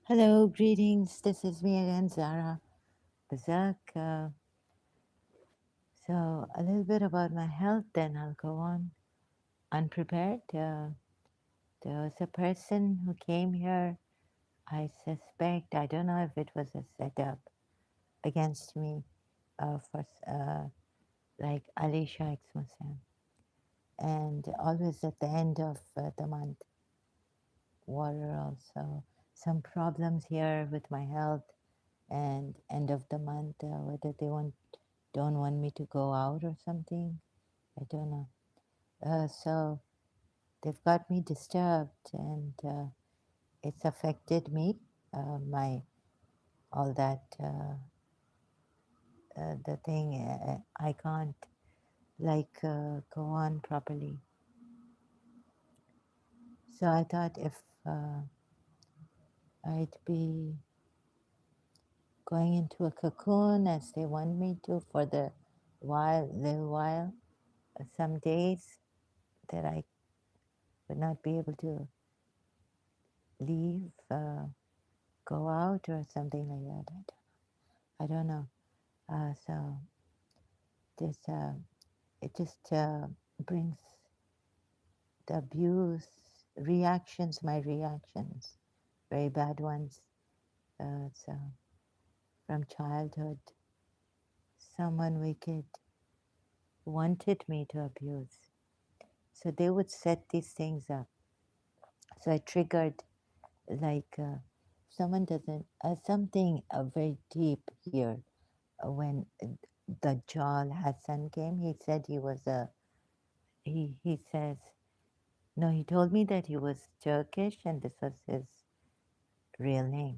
Hello, greetings. This is me again, Zara Bazak. So, a little bit about my health, then I'll go on. Unprepared. There was a person who came here. I suspect, I don't know if it was a setup against me for like Ex-Shia Ex-Muslim. And always at the end of the month, water also. Some problems here with my health and end of the month, whether they don't want me to go out or something. I don't know. So they've got me disturbed, and it's affected me. My all that the thing I can't like go on properly. So I thought if I'd be going into a cocoon as they want me to for the little while, some days that I would not be able to leave, go out or something like that. I don't know. So this it just brings the abuse reactions, my reactions, very bad ones. So from childhood, someone wicked wanted me to abuse. So they would set these things up. So I triggered like someone doesn't something very deep here when the Jal Hassan came, he said he was he says, no, he told me that he was Turkish and this was his real name.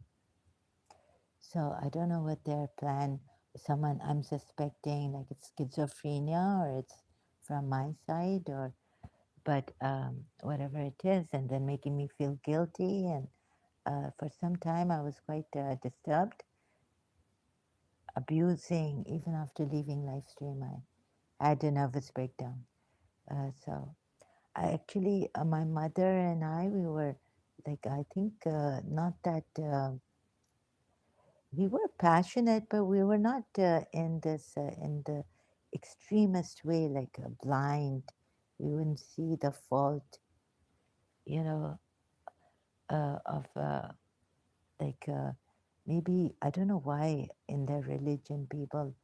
So I don't know what their plan, someone I'm suspecting like it's schizophrenia or it's from my side or, but whatever it is, and then making me feel guilty. And for some time I was quite disturbed, abusing, even after leaving Livestream, I had a nervous breakdown. So I actually, my mother and I, we were like, I think not that, we were passionate, but we were not in this, in the extremist way, like blind. We wouldn't see the fault, you know, of like maybe, I don't know why in their religion people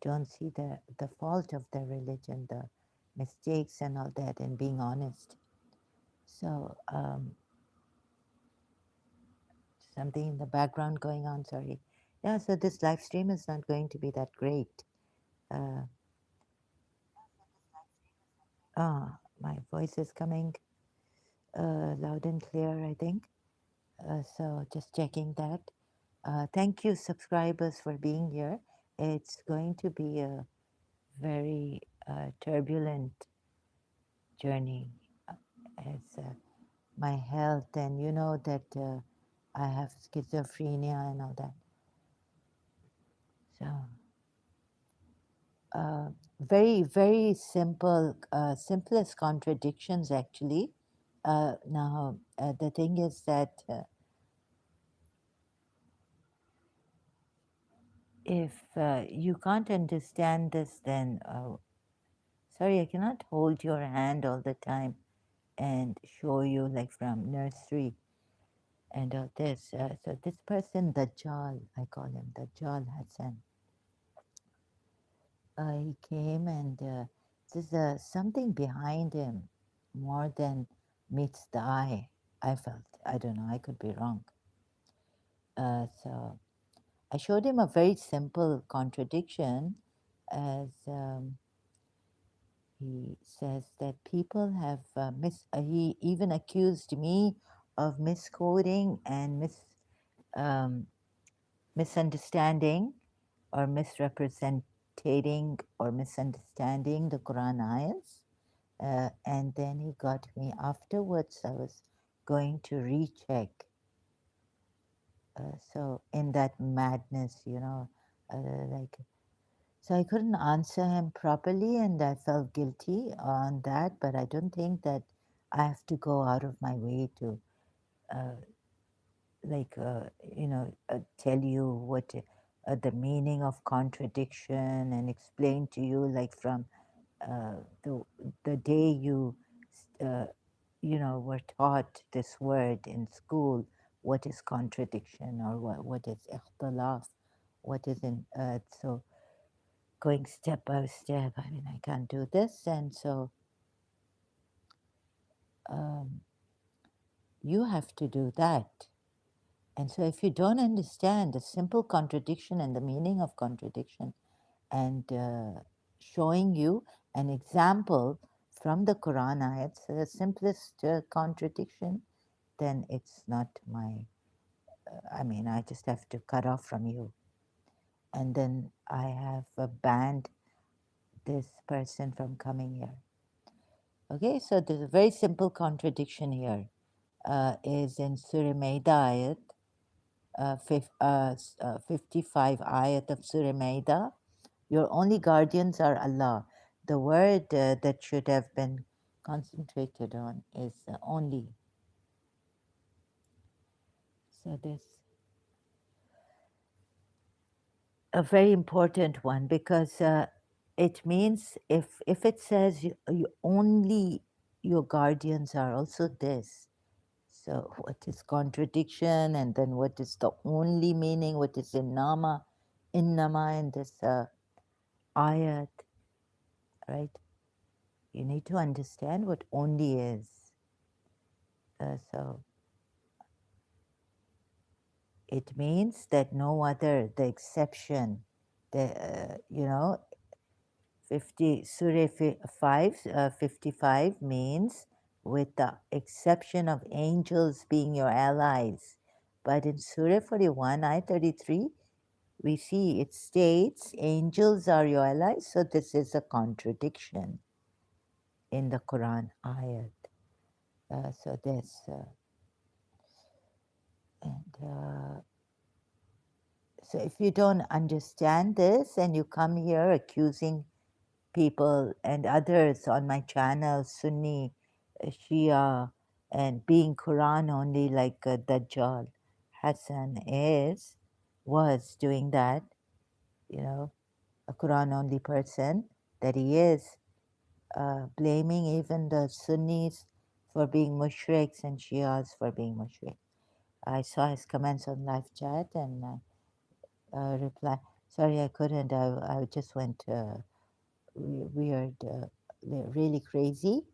don't see the fault of their religion, the mistakes and all that, and being honest. So, something in the background going on, sorry. Yeah, so this live stream is not going to be that great. Uh, my voice is coming loud and clear, I think. So just checking that. Thank you, subscribers, for being here. It's going to be a very turbulent journey as my health, and you know that I have schizophrenia and all that. So very, very simple, simplest contradictions actually. Now, the thing is that if you can't understand this, then sorry, I cannot hold your hand all the time and show you like from nursery and all this. So this person, Dajjal, I call him Dajjal Hassan. He came and there's something behind him more than meets the eye. I felt. I don't know. I could be wrong. So I showed him a very simple contradiction, as he says that people have he even accused me of misquoting and um, misunderstanding or misrepresenting or misunderstanding the Quran ayahs. And then he got me afterwards. I was going to recheck. So in that madness, like, so I couldn't answer him properly, and I felt guilty on that. But I don't think that I have to go out of my way to uh, like tell you what the meaning of contradiction and explain to you like from uh, the the day you uh, were taught this word in school, what is contradiction or what is ikhtilaf, what is in so going step by step. I mean, I can't do this, and so um, you have to do that. And so, if you don't understand the simple contradiction and the meaning of contradiction, and showing you an example from the Quran ayats, the simplest contradiction, then it's not my, I mean, I just have to cut off from you. And then I have banned this person from coming here. Okay, so there's a very simple contradiction here. Is in Surah Maida ayat, 55 ayat of Surah Maida. Your only guardians are Allah. The word that should have been concentrated on is only. So this a very important one because it means if it says you only your guardians are also this. So what is contradiction and then what is the only meaning? What is innama in this ayat, right? You need to understand what only is. So it means that no other, the exception, the 50 Surah 5 55 means with the exception of angels being your allies. But in Surah 41 I 33 we see it states angels are your allies, so this is a contradiction in the Quran ayat. So this and so if you don't understand this and you come here accusing people and others on my channel, Sunni, Shia, and being Quran only like Dajjal Hassan was doing that, a Quran only person, that he is blaming even the Sunnis for being mushriks and Shias for being mushriks. I saw his comments on live chat and reply. Sorry, I couldn't. I just went weird, really crazy.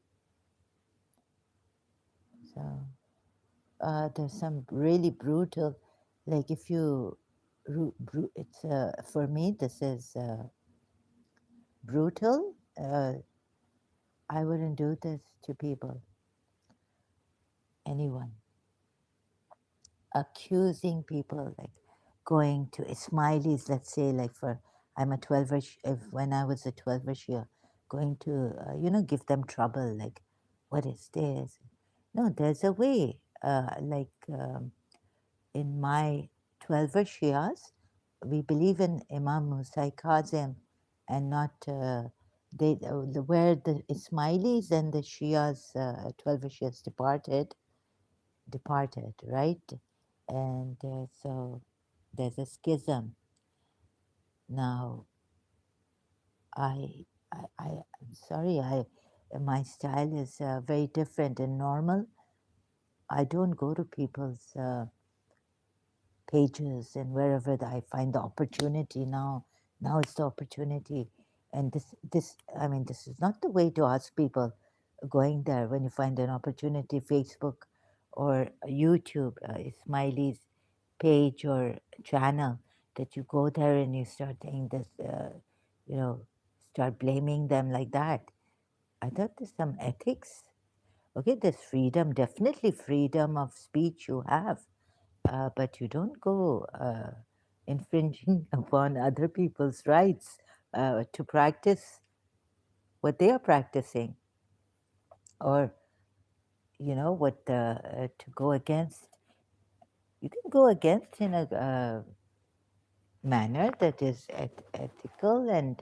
So there's some really brutal, like if you, it's for me. This is brutal. I wouldn't do this to people, anyone. Accusing people, like going to Ismailis, let's say, like for I'm a 12er, if when I was a 12er Shia, going to give them trouble, like what is this? No, there's a way. In my 12er Shias, we believe in Imam Musa Kazim and not where the Ismailis and the Shias, 12er Shias departed, right? And so there's a schism. Now, I'm sorry, my style is very different and normal. I don't go to people's pages and wherever I find the opportunity now. Now is the opportunity, and this is not the way to ask people going there when you find an opportunity, Facebook or YouTube, Smiley's page or channel, that you go there and you start saying this, you know, start blaming them like that. I thought there's some ethics. Okay, there's freedom, definitely freedom of speech you have, but you don't go infringing upon other people's rights to practice what they are practicing, or what to go against. You can go against in a manner that is ethical, and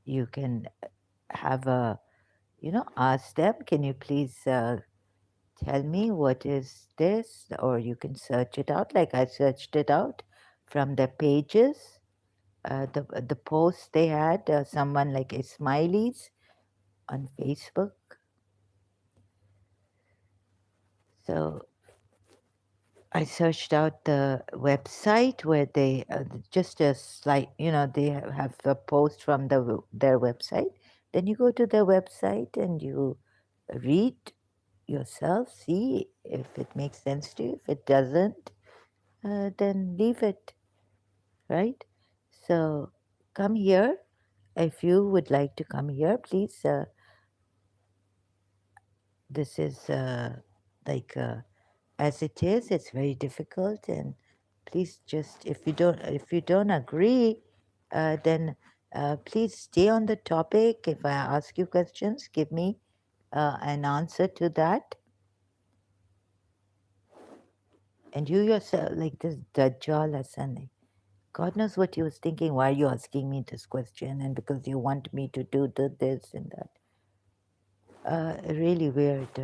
you can have a ask them, can you please tell me what is this, or you can search it out like I searched it out from the pages, the posts they had, someone like Ismailis on Facebook. So I searched out the website where they just a slight, they have a post from their website. Then you go to their website and you read yourself, see if it makes sense to you. If it doesn't, then leave it, right? So come here. If you would like to come here, please. This is like as it is. It's very difficult, and please just if you don't agree, then please stay on the topic. If I ask you questions, give me an answer to that. And you yourself, like this Dajjal Hassan, like, God knows what he was thinking. Why are you asking me this question? And because you want me to do this and that. Really weird.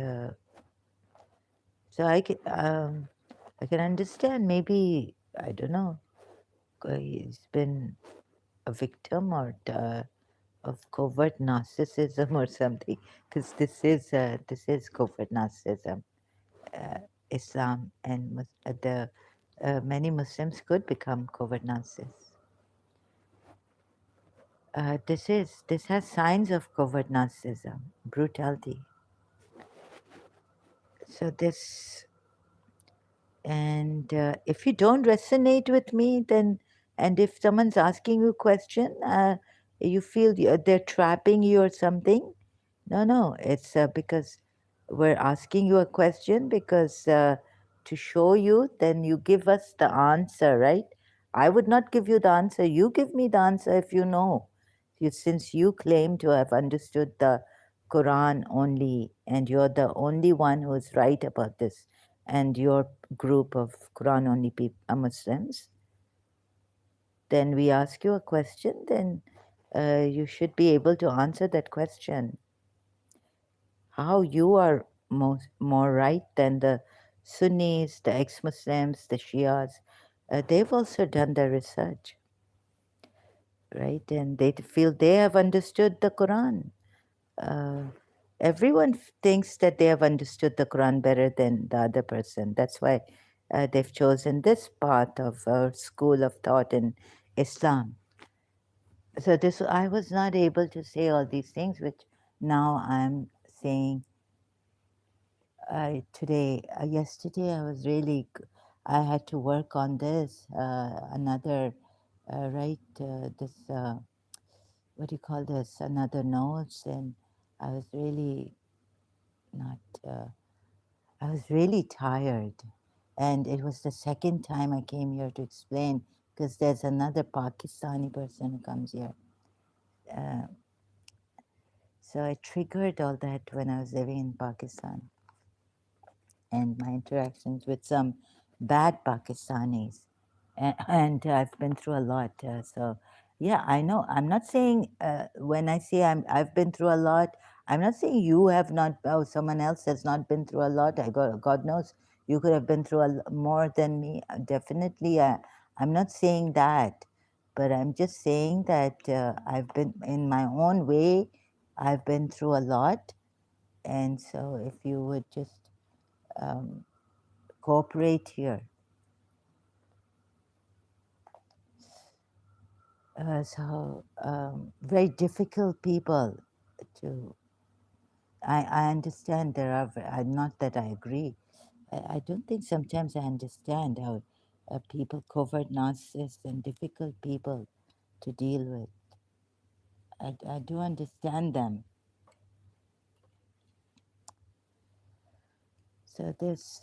So I can understand. Maybe I don't know. He's been a victim or of covert narcissism or something. Because this is covert narcissism. Uh, Islam and the many Muslims could become covert narcissists. This has signs of covert narcissism, brutality. So this, and if you don't resonate with me, then, and if someone's asking you a question, you feel they're trapping you or something. No, no, it's because we're asking you a question because to show you, then you give us the answer, right? I would not give you the answer. You give me the answer if you know. Since you claim to have understood the Quran only, and you're the only one who is right about this, and your group of Quran only Muslims, then we ask you a question, then you should be able to answer that question. How you are more right than the Sunnis, the ex-Muslims, the Shias. They've also done their research, right? And they feel they have understood the Quran. Uh, everyone thinks that they have understood the Quran better than the other person. That's why they've chosen this path of school of thought in Islam. So this, I was not able to say all these things, which now I'm saying today. Yesterday, I was really, I had to work on this, another, this, what do you call this, another notes, and I was really not, I was really tired. And it was the second time I came here to explain, because there's another Pakistani person who comes here. Uh, so I triggered all that when I was living in Pakistan, and my interactions with some bad Pakistanis. And I've been through a lot. So, yeah, I know. I'm not saying when I say I've been through a lot, I'm not saying you have not, oh, someone else has not been through a lot. God knows you could have been through more than me. Definitely, I'm not saying that. But I'm just saying that I've been, in my own way, I've been through a lot. And so if you would just um, cooperate here. Very difficult people to. I understand there are. Not that I agree. I don't think sometimes I understand how people covert narcissists and difficult people to deal with. I do understand them. So this.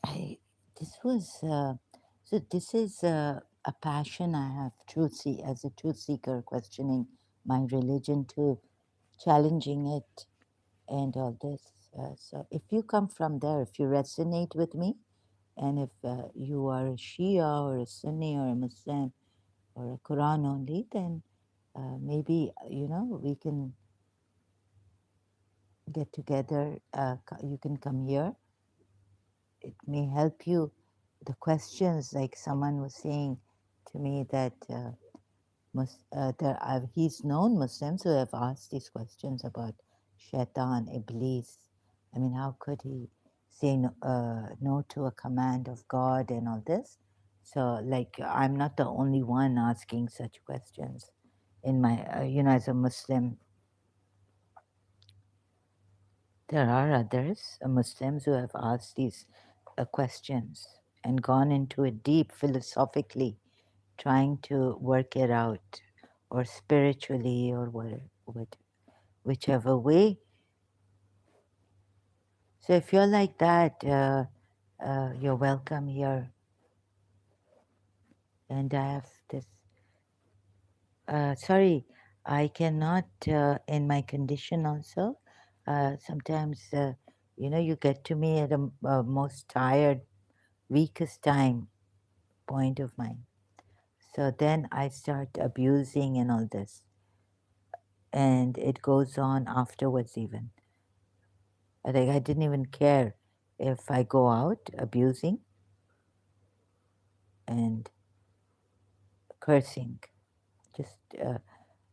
I this was so this is a passion I have, as a truth seeker, questioning my religion too, challenging it, and all this. So if you come from there, if you resonate with me, and if you are a Shia or a Sunni or a Muslim or a Quran only, then maybe we can get together, you can come here. It may help you. The questions, like someone was saying to me that he's known Muslims who have asked these questions about Shaitan, Iblis. I mean, how could he say no to a command of God and all this? So, like, I'm not the only one asking such questions. In my, as a Muslim, there are others, Muslims, who have asked these questions and gone into it deep philosophically, trying to work it out, or spiritually, or whichever way. So if you're like that, you're welcome here. And I have this. Sorry, I cannot. In my condition also, sometimes you get to me at a most tired, weakest time point of mine. So then I start abusing and all this, and it goes on afterwards even. Like I didn't even care if I go out abusing and cursing, just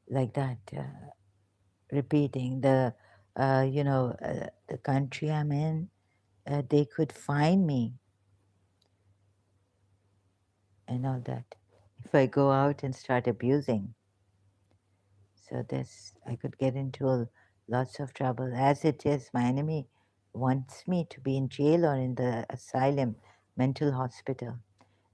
like that, repeating the country I'm in. They could find me and all that if I go out and start abusing. So this I could get into lots of trouble. As it is, my enemy wants me to be in jail or in the asylum, mental hospital.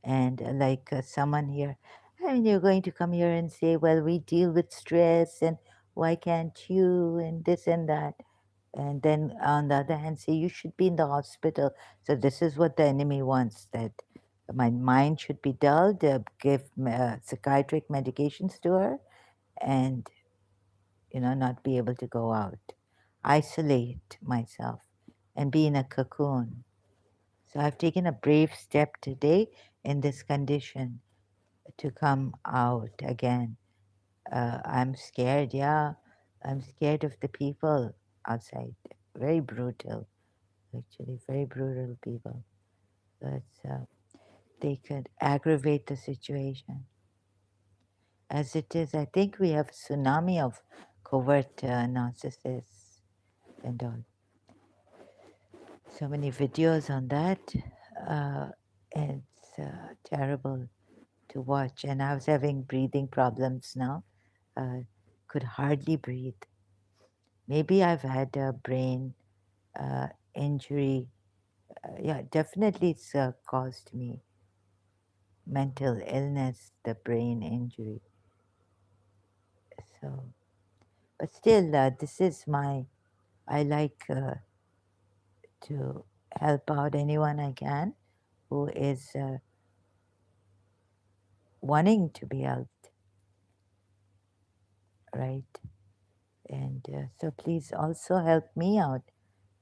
And like someone here, I mean, you're going to come here and say, well, we deal with stress and why can't you and this and that. And then on the other hand, say you should be in the hospital. So this is what the enemy wants, that my mind should be dulled, give psychiatric medications to her, and not be able to go out, isolate myself, and be in a cocoon. So I've taken a brave step today in this condition to come out again. I'm scared, yeah. I'm scared of the people outside. Very brutal, actually, very brutal people. But they could aggravate the situation. As it is, I think we have a tsunami of covert narcissists and all. So many videos on that. Uh, it's terrible to watch. And I was having breathing problems now. Could hardly breathe. Maybe I've had a brain injury. Yeah, definitely it's caused me mental illness, the brain injury. So, but still, this is I like to help out anyone I can who is wanting to be helped, right? And so please also help me out,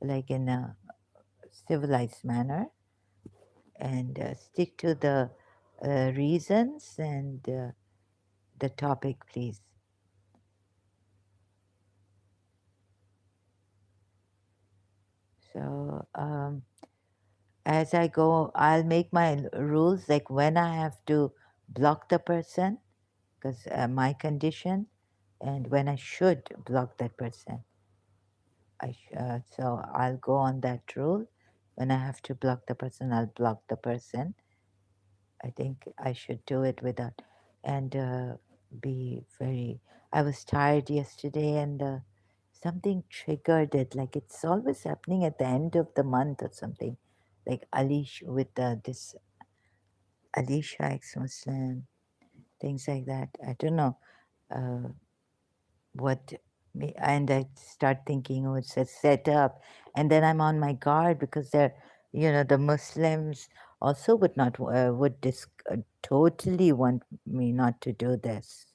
like in a civilized manner, and stick to the reasons and the topic, please. So as I go, I'll make my rules, like when I have to block the person, because my condition, and when I should block that person. So I'll go on that rule. When I have to block the person, I'll block the person. I think I should do it without, and be very. I was tired yesterday, and something triggered it. Like it's always happening at the end of the month or something. Like Alish with this Alisha ex-Muslim, things like that. I don't know uh, what. And I start thinking, oh, it's a setup, and then I'm on my guard because the Muslims also would not totally want me not to do this,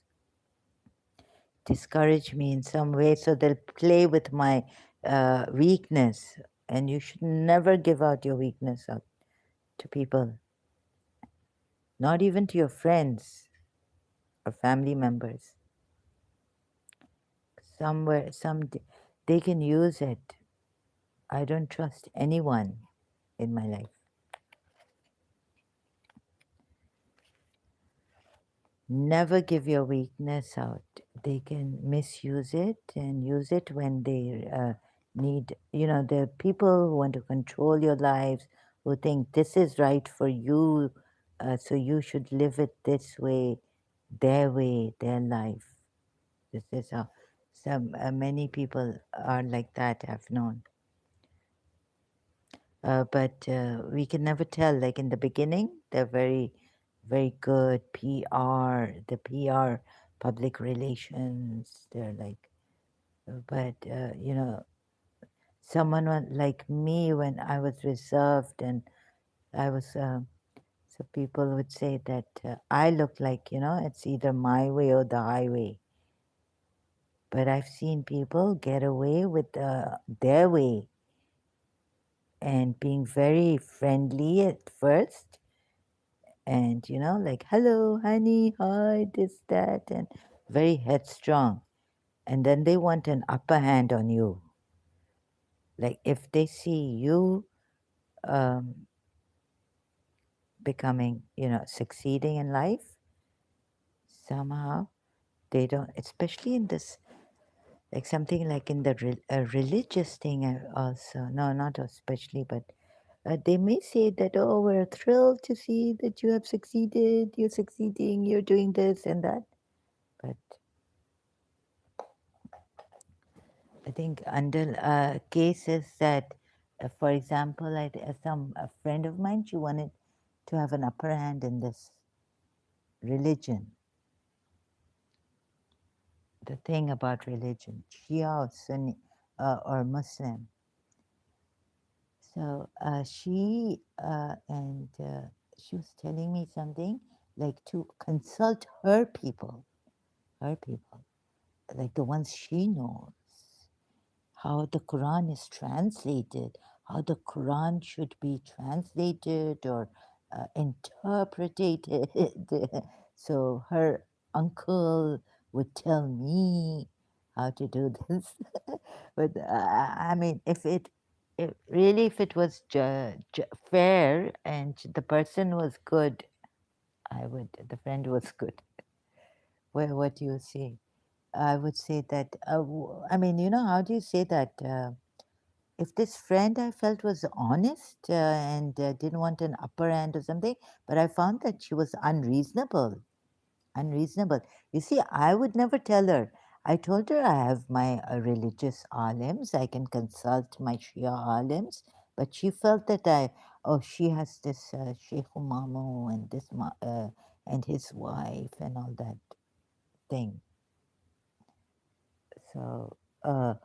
discourage me in some way, so they'll play with my weakness, and you should never give out your weakness out to people, not even to your friends or family members. Somewhere, they can use it I don't trust anyone in my life. Never give your weakness out. They can misuse it and use it when they need, there are people who want to control your lives, who think this is right for you, so you should live it this way, their life. This is how many people are like that, I've known. But we can never tell. Like in the beginning, they're very, very good PR, the PR, public relations. They're like, but someone like me when I was reserved and I was, so people would say that I look like, it's either my way or the highway. But I've seen people get away with their way and being very friendly at first and like hello honey, hi, this that, and very headstrong, and then they want an upper hand on you. Like if they see you um, becoming succeeding in life somehow, they don't, especially in this, like something like in the religious thing also, no, not especially, but they may say that, oh, we're thrilled to see that you have succeeded, you're succeeding, you're doing this and that, but I think under cases that, for example, a friend of mine, she wanted to have an upper hand in this religion. The thing about religion, Shia or Sunni or Muslim. So she was telling me something like to consult her people, like the ones she knows, how the Quran is translated, how the Quran should be translated or interpreted. So her uncle would tell me how to do this. But I mean, if it was fair and the person was good, the friend was good. Well, what do you say? I would say that, I mean, how do you say that? If this friend I felt was honest and didn't want an upper hand or something, but I found that she was unreasonable. Unreasonable. You see, I would never tell her. I told her I have my religious alims, I can consult my Shia alims, but she felt that she has this Sheikh Mamu and and his wife and all that thing. So, the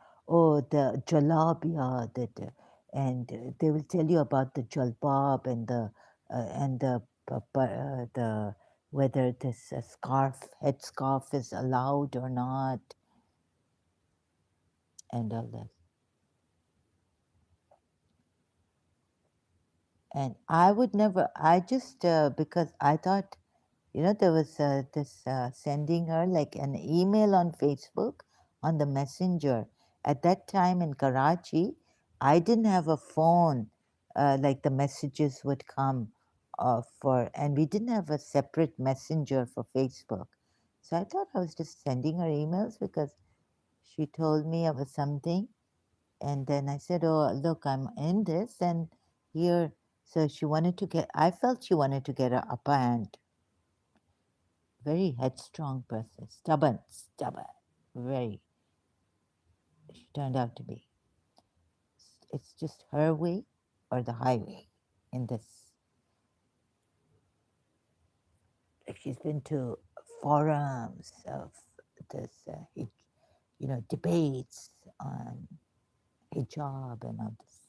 jalabia and they will tell you about the jalbab and the whether this headscarf is allowed or not, and all that. And I would never. I just because I thought, there was this sending her like an email on Facebook on the messenger. At that time in Karachi, I didn't have a phone, like the messages would come and we didn't have a separate messenger for Facebook. So I thought I was just sending her emails because she told me about something. And then I said, oh, look, I'm in this and here. So I felt she wanted to get her upper hand. Very headstrong person, stubborn, very, she turned out to be. It's just her way or the highway in this. Like she's been to forums of this, debates on hijab and all this.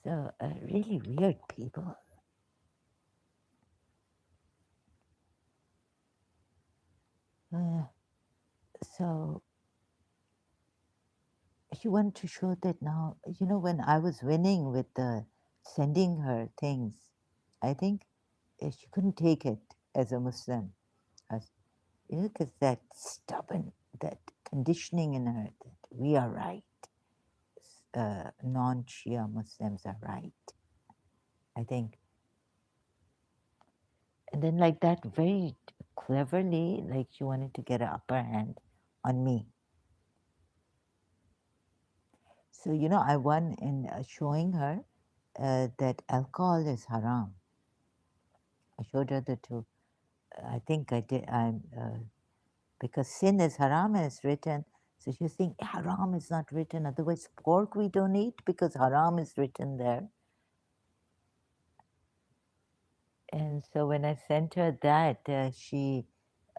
So really weird people. Uh, so she wanted to show that now, when I was winning with sending her things, I think she couldn't take it as a Muslim, as, because that stubborn, that conditioning in her that we are right, non-Shia Muslims are right. I think, and then like that, very cleverly, like she wanted to get an upper hand on me. So I won in showing her that alcohol is haram. I showed her the two. I think I did. Because sin is haram and it's written. So she's saying haram is not written. Otherwise, pork we don't eat because haram is written there. And so when I sent her that, she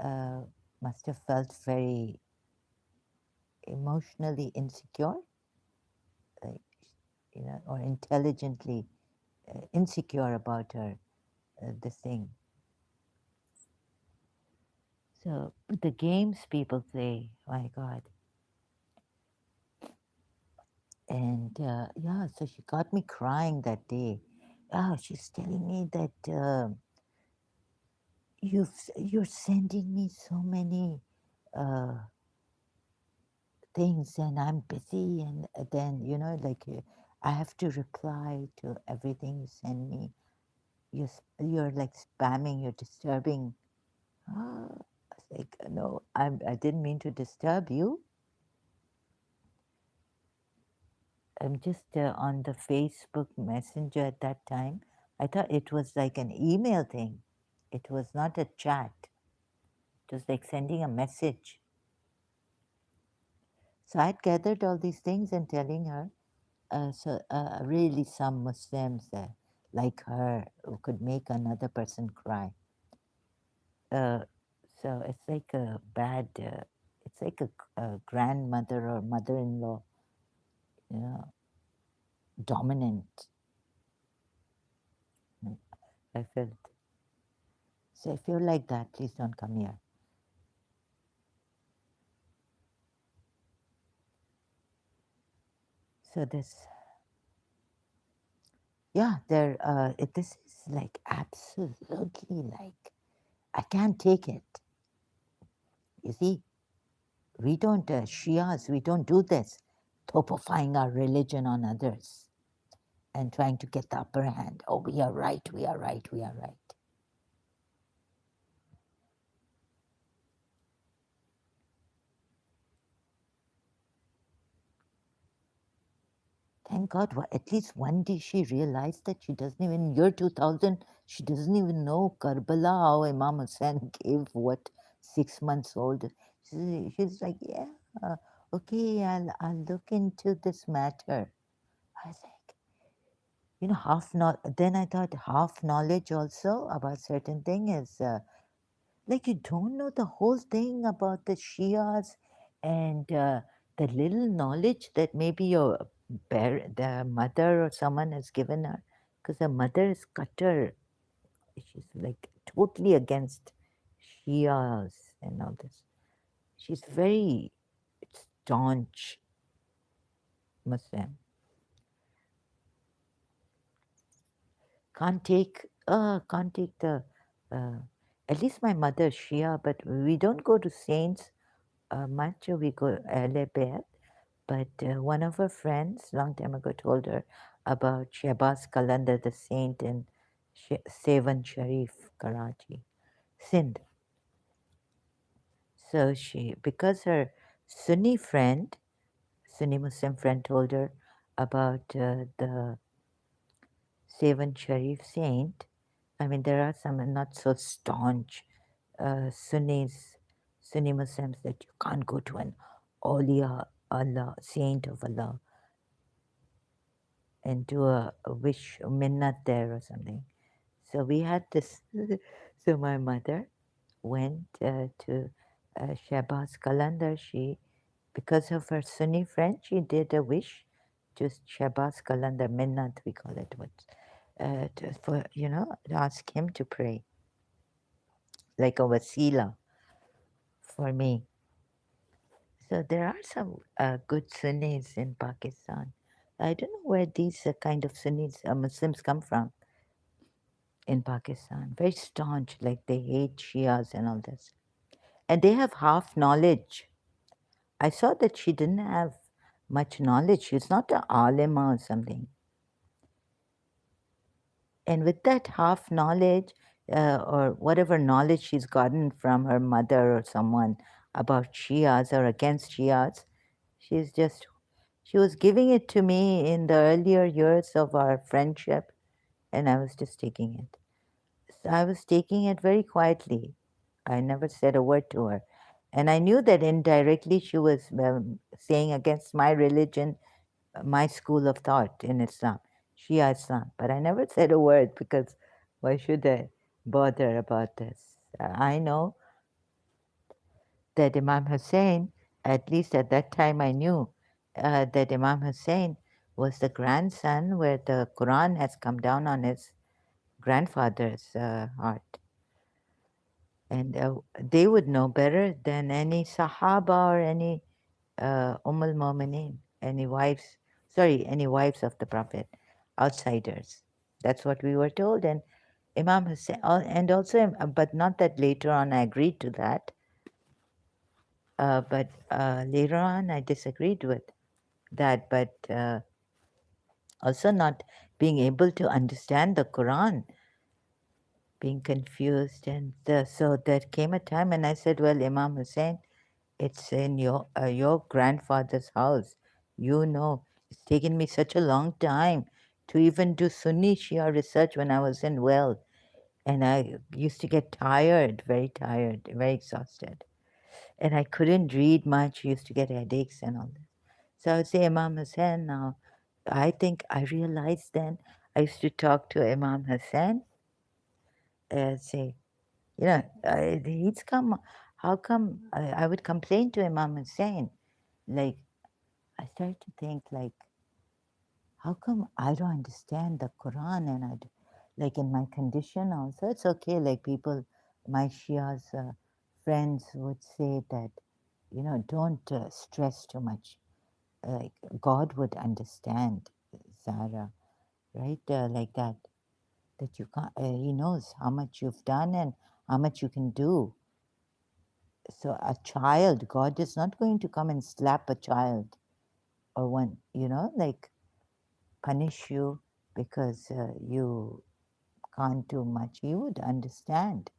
uh, must have felt very emotionally insecure, like, or intelligently insecure about her, this thing. So the games people play, my God. And yeah, so she got me crying that day. She's telling me that you're sending me so many uh, things, and I'm busy, and then like I have to reply to everything you send me. You're like spamming. You're disturbing. I was like, no, I didn't mean to disturb you. I'm just on the Facebook Messenger at that time. I thought it was like an email thing. It was not a chat. It was like sending a message. So I'd gathered all these things and telling her. Really, some Muslims like her who could make another person cry. Uh, so it's like a bad. It's like a grandmother or mother-in-law, you know, dominant. I felt. So if you're like that, please don't come here. So this, yeah, this is like absolutely like I can't take it. You see, we don't Shias, we don't do this, topifying our religion on others and trying to get the upper hand. Oh, we are right, we are right, we are right. Thank God, at least one day she realized that she doesn't even, year 2000, she doesn't even know Karbala, how Imam Hussein gave what, 6 months old. She's like, yeah, okay, I'll look into this matter. I was like, then I thought half knowledge also about certain thing is like you don't know the whole thing about the Shias and the little knowledge that maybe the mother or someone has given her, because her mother is Qatar. She's like totally against Shias and all this. She's very staunch Muslim. Can't take the. Uh, at least my mother Shia, but we don't go to saints much. We go Alebet. But one of her friends, long time ago, told her about Shehbaz Qalandar, the saint in Sevan Sharif, Karachi, Sindh. So because her Sunni friend, Sunni Muslim friend, told her about the Sevan Sharif saint. I mean, there are some not so staunch Sunni Muslims that you can't go to an awliya Allah, saint of Allah, and do a wish, a minnat there or something. So we had this. So my mother went to Shehbaz Qalandar. Because of her Sunni friend, she did a wish, just Shehbaz Qalandar, minnat we call it, to ask him to pray, like a wasila for me. So there are some good Sunnis in Pakistan. I don't know where these kind of Sunnis, Muslims come from in Pakistan. Very staunch, like they hate Shias and all this. And they have half knowledge. I saw that she didn't have much knowledge. She's not an alima or something. And with that half knowledge, or whatever knowledge she's gotten from her mother or someone about Shias or against Shias, she's just, she was giving it to me in the earlier years of our friendship, and I was just taking it. So I was taking it very quietly. I never said a word to her. And I knew that indirectly she was saying against my religion, my school of thought in Islam, Shia Islam. But I never said a word because why should I bother about this? I know that Imam Hussein, at least at that time I knew that Imam Hussein was the grandson where the Quran has come down on his grandfather's heart. And they would know better than any Sahaba or any al Mu'mineen, any wives of the Prophet, outsiders. That's what we were told. And Imam Hussein, and also, but not that later on I agreed to that, but later on I disagreed with that, but also not being able to understand the Quran, being confused. And so there came a time and I said, well, Imam Hussein, it's in your grandfather's house. You know, it's taken me such a long time to even do Sunni Shia research when I was in Well. And I used to get tired, very exhausted. And I couldn't read much, used to get headaches and all this. So I would say, Imam Hussein, now, I think I realized then, I used to talk to Imam Hussein and say, you know, he's come, how come, I would complain to Imam Hussein, like, I started to think like, how come I don't understand the Quran and like in my condition also, it's okay, like people, my Shia's friends would say that, you know, don't stress too much. Like God would understand, Zara, right? Like that you can't, he knows how much you've done and how much you can do. So a child, God is not going to come and slap a child or one, you know, like punish you because you can't do much. He would understand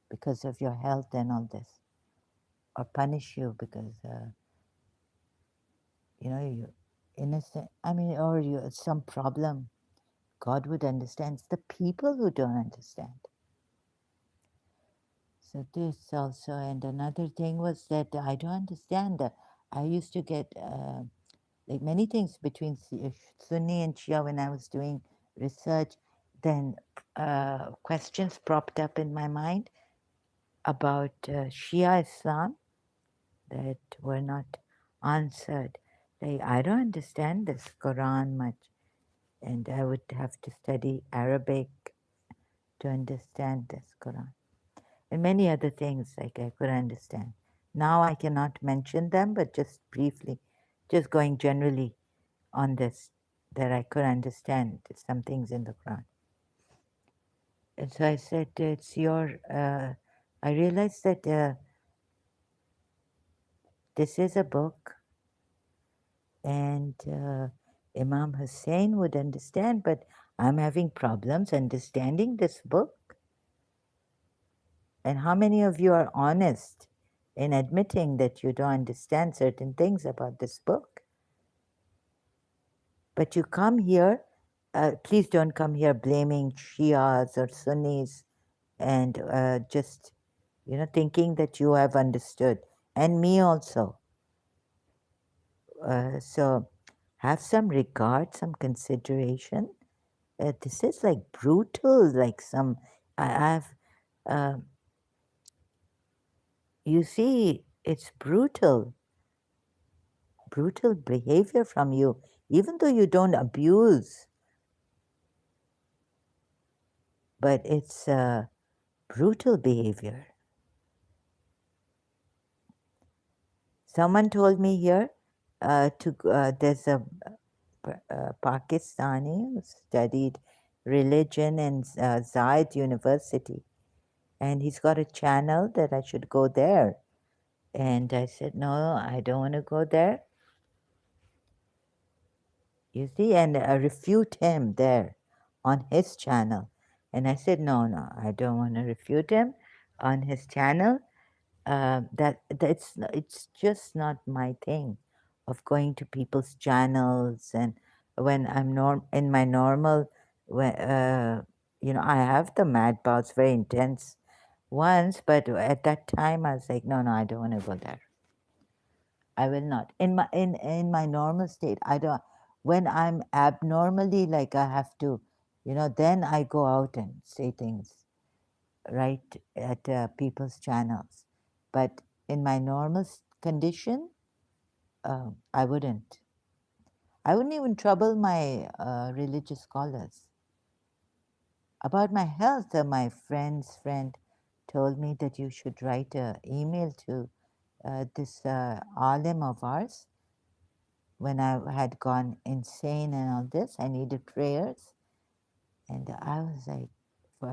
because of your health and all this, or punish you because you know you innocent. I mean, or you some problem. God would understand. It's the people who don't understand. So this also, and another thing was that I don't understand. I used to get like many things between Sunni and Shia when I was doing research. Then questions propped up in my mind about Shia Islam that were not answered. Like, I don't understand this Quran much, and I would have to study Arabic to understand this Quran. And many other things like I could understand. Now I cannot mention them, but just briefly, just going generally on this, that I could understand some things in the Quran. And so I said, it's your, I realized that this is a book and Imam Hussein would understand, but I'm having problems understanding this book. And how many of you are honest in admitting that you don't understand certain things about this book? But you come here, please don't come here blaming Shias or Sunnis and just, you know, thinking that you have understood. And me also. So have some regard, some consideration. This is like brutal, like some, I've, uh, you see, it's brutal behavior from you, even though you don't abuse, but it's brutal behavior. Someone told me here there's a Pakistani who studied religion in Zayed University, and he's got a channel that I should go there And I said, no, I don't want to go there. You see, and refute him there on his channel. And I said, no, no, I don't want to refute him on his channel. It's just not my thing of going to people's channels. And when I'm in my normal, I have the mad bouts, very intense ones, but at that time I was like, no, no, I don't want to go there. I will not. In my normal state, I don't. When I'm abnormally like I have to, then I go out and say things right at people's channels. But in my normal condition, I wouldn't. I wouldn't even trouble my religious scholars. About my health, my friend's friend told me that you should write an email to this alim of ours. When I had gone insane and all this, I needed prayers. And I was like,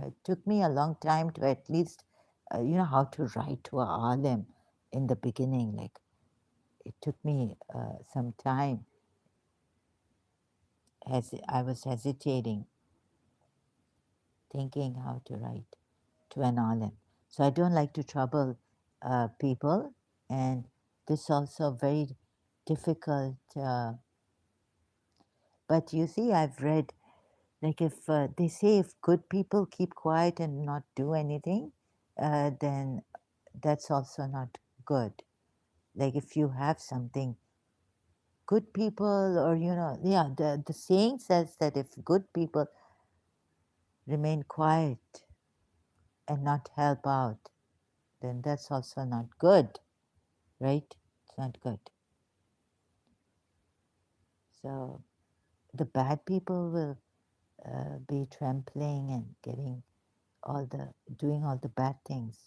it took me a long time to at least, how to write to a alim in the beginning. Like, it took me some time as I was hesitating, thinking how to write to an alim. So I don't like to trouble people. And this also very difficult. But you see, I've read, like if they say if good people keep quiet and not do anything, then that's also not good. Like if you have something, good people, or yeah, the saying says that if good people remain quiet and not help out, then that's also not good, right? It's not good. So the bad people will be trampling and doing all the bad things.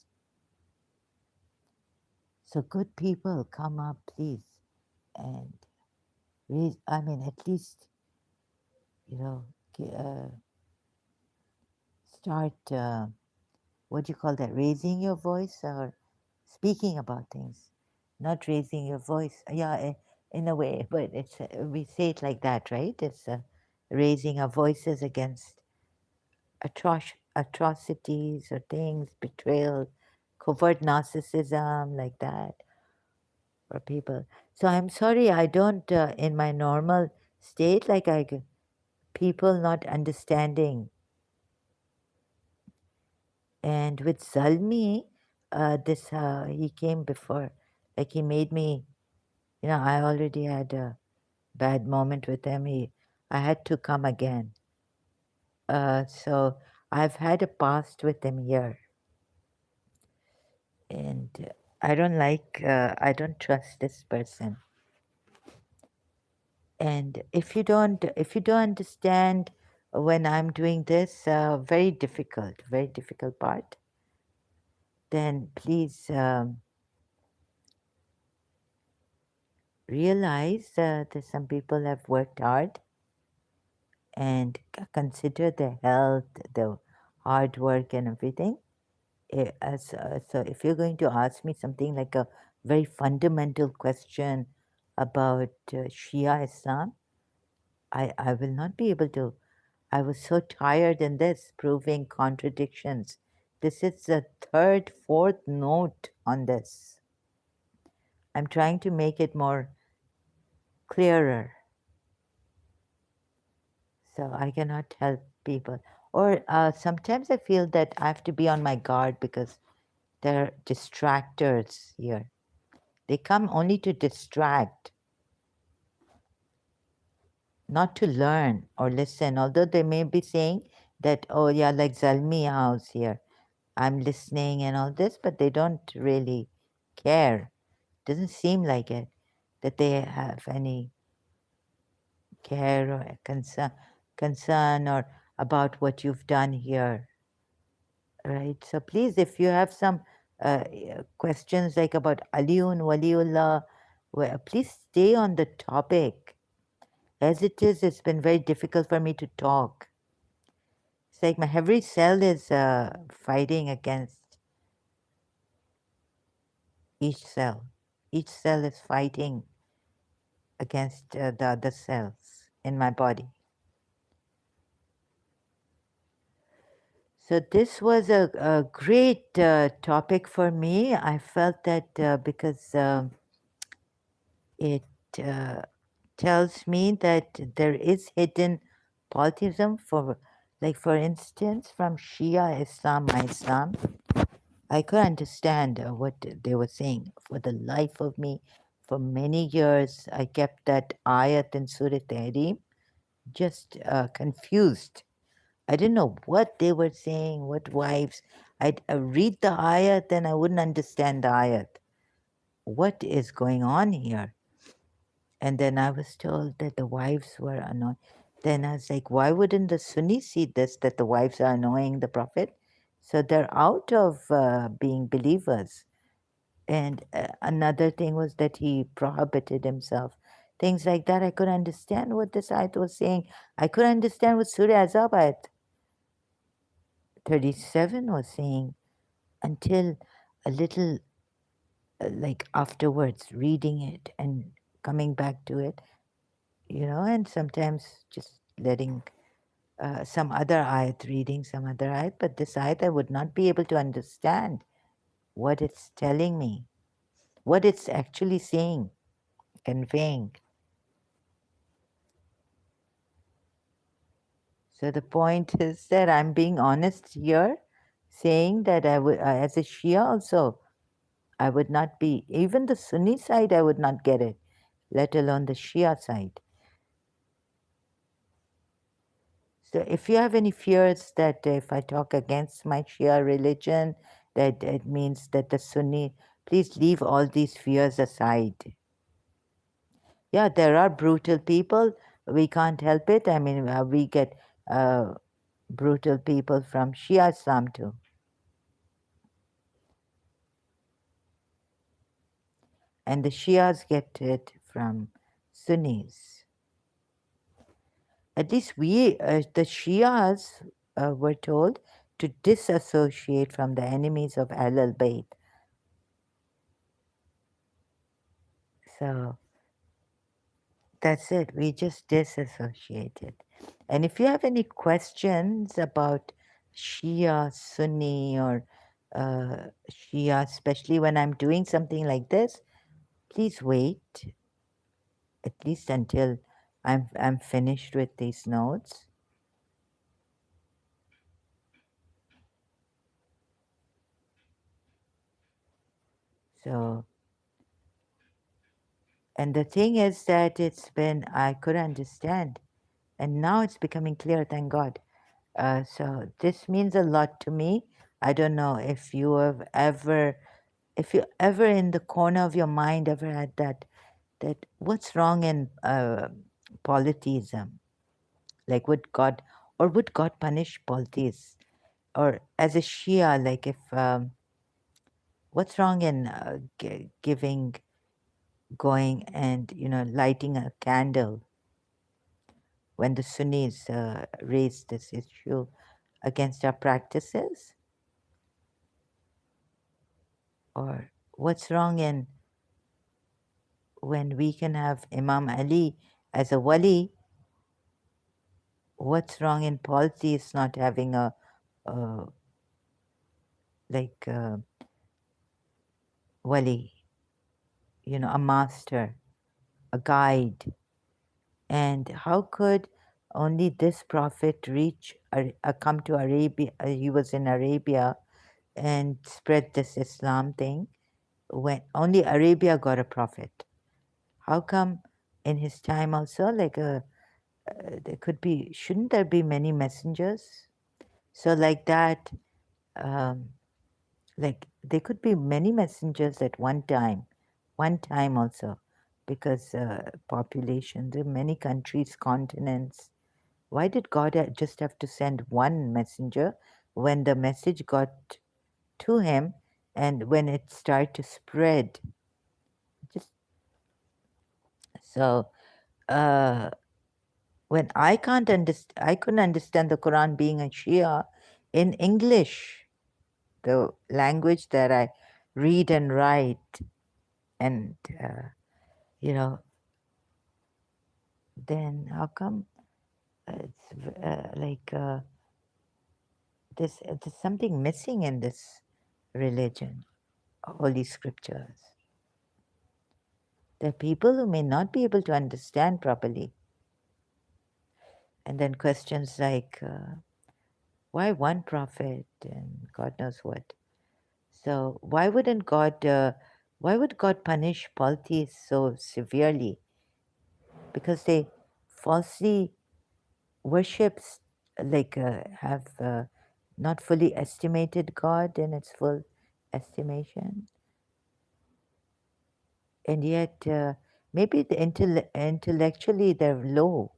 So good people, come up, please, and raise. I mean, at least you know, start. What do you call that? Raising your voice or speaking about things, not raising your voice. Yeah, in a way, but it's we say it like that, right? It's raising our voices against atrocities or things, betrayal, covert narcissism, like that, for people. So I'm sorry, I don't, in my normal state, like people not understanding. And with Zalmi, he came before, like he made me, I already had a bad moment with him. I had to come again. So I've had a past with him here. And I don't trust this person. And if you don't understand when I'm doing this very difficult part, then please realize that some people have worked hard and consider their health, the hard work and everything. So if you're going to ask me something like a very fundamental question about Shia Islam, I will not be able to. I was so tired in this, proving contradictions. This is the third, fourth note on this. I'm trying to make it more clearer. So I cannot help people. Or sometimes I feel that I have to be on my guard because there are distractors here. They come only to distract, not to learn or listen, although they may be saying that, oh, yeah, like Zalmi house here, I'm listening and all this, but they don't really care. Doesn't seem like it, that they have any care or concern or about what you've done here, right? So please, if you have some questions like about Aliun, Waliullah, please stay on the topic. As it is, it's been very difficult for me to talk. It's like my every cell is fighting against. each cell. Each cell is fighting against the other cells in my body. So this was a great topic for me. I felt that because it uh, tells me that there is hidden polytheism like for instance, from Shia Islam, my Islam, I could understand what they were saying. For the life of me, for many years, I kept that ayat in Surah Tahrim just confused. I didn't know what they were saying, what wives. I'd read the ayat and I wouldn't understand the ayat. What is going on here? And then I was told that the wives were annoying. Then I was like, why wouldn't the Sunnis see this, that the wives are annoying the Prophet? So they're out of being believers. And another thing was that he prohibited himself. Things like that. I could understand what this ayat was saying. I could understand what Surah Azab ayat 37 was saying until a little like afterwards, reading it and coming back to it, and sometimes just letting some other ayat, reading some other ayat, but this ayat I would not be able to understand what it's telling me, what it's actually saying, conveying. So the point is that I'm being honest here, saying that I would, as a Shia also, I would not be, even the Sunni side, I would not get it, let alone the Shia side. So if you have any fears that if I talk against my Shia religion, that it means that the Sunni, please leave all these fears aside. Yeah, there are brutal people. We can't help it. I mean, we get brutal people from Shia Islam too. And the Shias get it from Sunnis. At least the Shias, were told to disassociate from the enemies of Ahlul Bayt. So that's it. We just disassociated. And if you have any questions about Shia, Sunni, or Shia, especially when I'm doing something like this, please wait at least until I'm finished with these notes. So, and the thing is that I could understand, and now it's becoming clear, thank God. So this means a lot to me. I don't know if you ever in the corner of your mind ever had that what's wrong in polytheism? Like would God punish polytheists? Or as a Shia, like if what's wrong in going and lighting a candle when the Sunnis raised this issue against our practices? Or what's wrong in when we can have Imam Ali as a wali? What's wrong in polytheists not having a like wali, a master, a guide? And how could only this prophet come to Arabia? He was in Arabia and spread this Islam thing when only Arabia got a prophet. How come in his time also, like there could be, shouldn't there be many messengers? So like that, um, like there could be many messengers at one time also, because population, there are many countries, continents. Why did God just have to send one messenger when the message got to him and when it started to spread? Just so when I couldn't understand the Quran being a Shia in English, the language that I read and write, and you know, then how come it's like there's something missing in this religion, holy scriptures? There are people who may not be able to understand properly, and then questions like, why one prophet and God knows what? So why would God punish polytheists so severely? Because they falsely worships, like have not fully estimated God in its full estimation, and yet maybe intellectually they're low,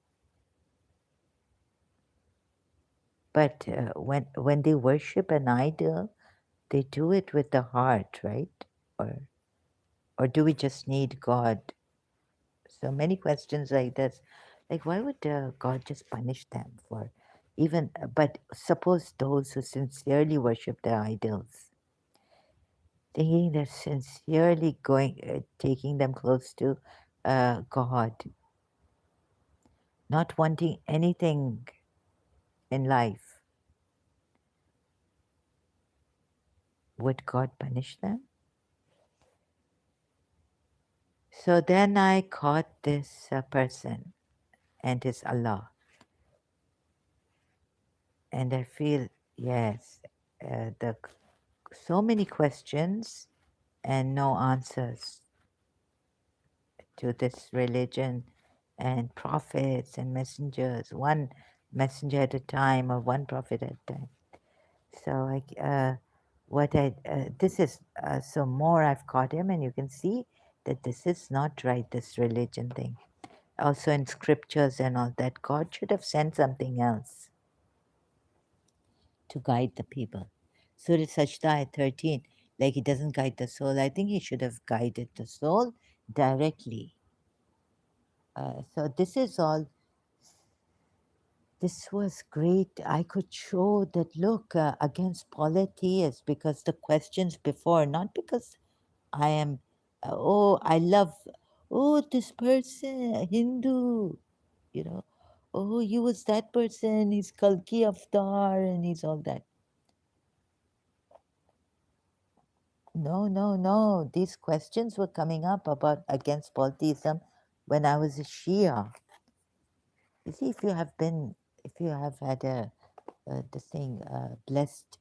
but when they worship an idol, they do it with the heart, right? Or or do we just need God? So many questions like this, like why would God just punish them for even? But suppose those who sincerely worship their idols, thinking they're sincerely going, taking them close to God, not wanting anything in life, would God punish them? So then I caught this person and his Allah, and I feel yes, the so many questions and no answers to this religion and prophets and messengers, one messenger at a time or one prophet at a time. So what I this is so more I've caught him, and you can see that this is not right. This religion thing, also in scriptures and all that, God should have sent something else to guide the people. Surah Sajda 13, like he doesn't guide the soul. I think he should have guided the soul directly. So this is all. This was great. I could show that look against polytheists, because the questions before, not because I am, oh, I love, oh, this person, a Hindu, you know, oh, he was that person, he's Kalki Avatar, and he's all that. No, no, no. These questions were coming up about against polytheism when I was a Shia. You see, if you have had this thing, blessed,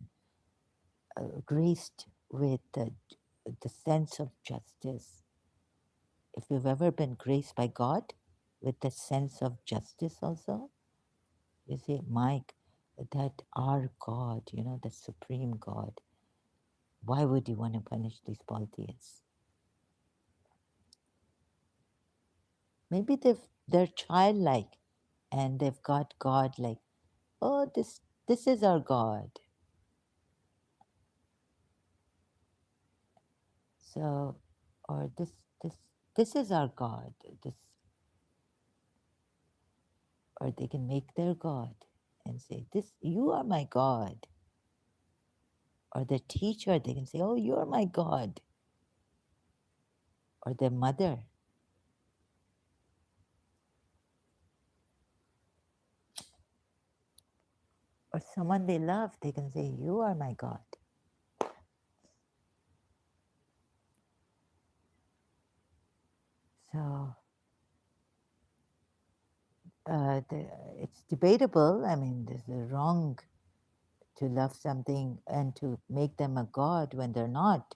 graced with the sense of justice, if you've ever been graced by God with the sense of justice also, you say, Mike, that our God, you know, the supreme God, why would you want to punish these polytheists? Maybe they're childlike and they've got God like, oh, this is our God. So, or this this is our God. This, or they can make their God and say, this, you are my God. Or the teacher, they can say, oh, you're my God. Or their mother. Or someone they love, they can say, you are my God. So it's debatable. I mean, there's a wrong to love something and to make them a God when they're not.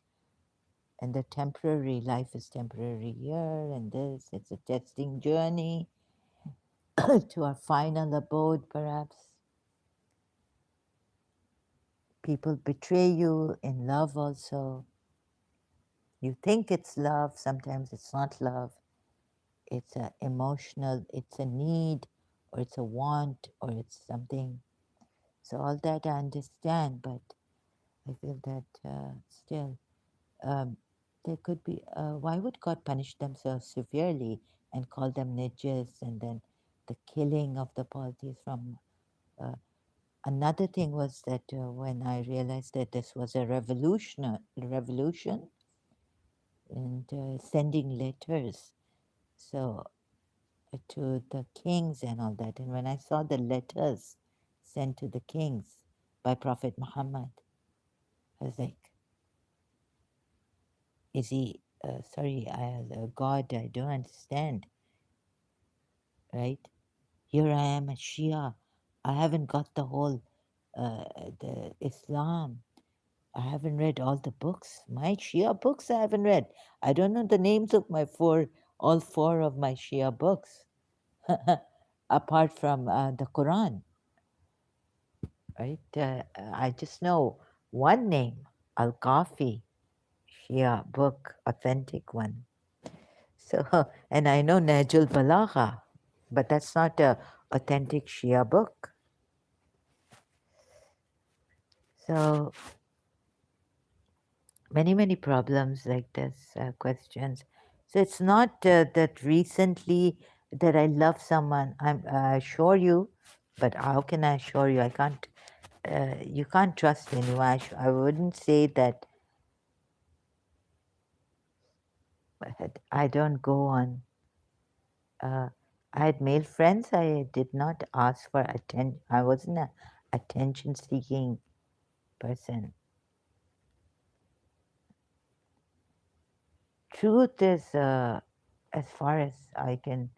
And the temporary life is temporary here, and this, it's a testing journey to our final abode, perhaps. People betray you in love also. You think it's love, sometimes it's not love. It's a emotional, it's a need, or it's a want, or it's something. So all that I understand, but I feel that still um, there could be, why would God punish them so severely and call them ninjas, and then the killing of the polytheists from, Another thing was that when I realized that this was a revolution, and sending letters, so to the kings and all that. And when I saw the letters sent to the kings by Prophet Muhammad, I was like, is he, sorry, God, I don't understand, right? Here I am a Shia. I haven't got the whole, the Islam. I haven't read all the books. My Shia books I haven't read. I don't know the names of all four of my Shia books, apart from the Quran, right? I just know one name, Al Kafi, Shia book, authentic one. So, and I know Najul Balagha, but that's not a authentic Shia book. So many problems like this, questions. So it's not that recently that I love someone. I assure you, but how can I assure you? I can't. You can't trust anyone. I wouldn't say that. But I don't go on. Uh, I had male friends. I did not ask for attention. I wasn't a attention-seeking person. Truth is, as far as I can,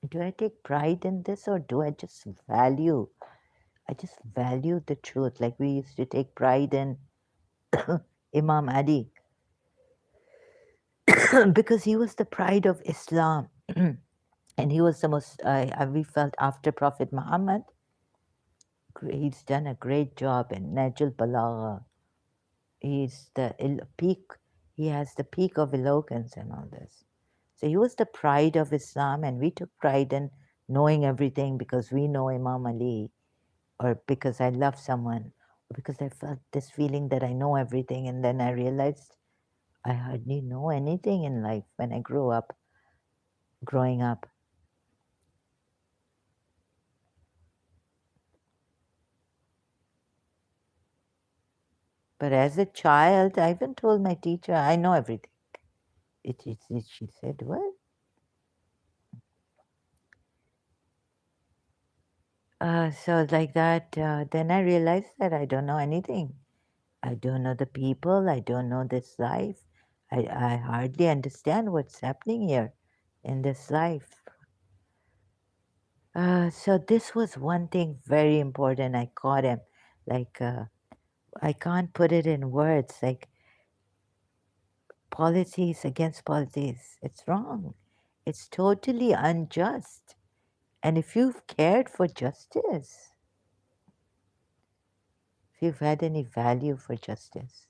do I take pride in this or do I just value? I just value the truth. Like we used to take pride in Imam Ali because he was the pride of Islam. And he was the most, we felt after Prophet Muhammad, he's done a great job in Najul Balagha. He's the peak, he has the peak of eloquence and all this. So he was the pride of Islam, and we took pride in knowing everything because we know Imam Ali, or because I love someone, or because I felt this feeling that I know everything. And then I realized I hardly know anything in life when I growing up. But as a child, I even told my teacher, I know everything. She said, what? So like that, then I realized that I don't know anything. I don't know the people. I don't know this life. I hardly understand what's happening here in this life. So this was one thing very important. I caught him. Like, I can't put it in words. Like, policies against policies. It's wrong. It's totally unjust. And if you've cared for justice, if you've had any value for justice,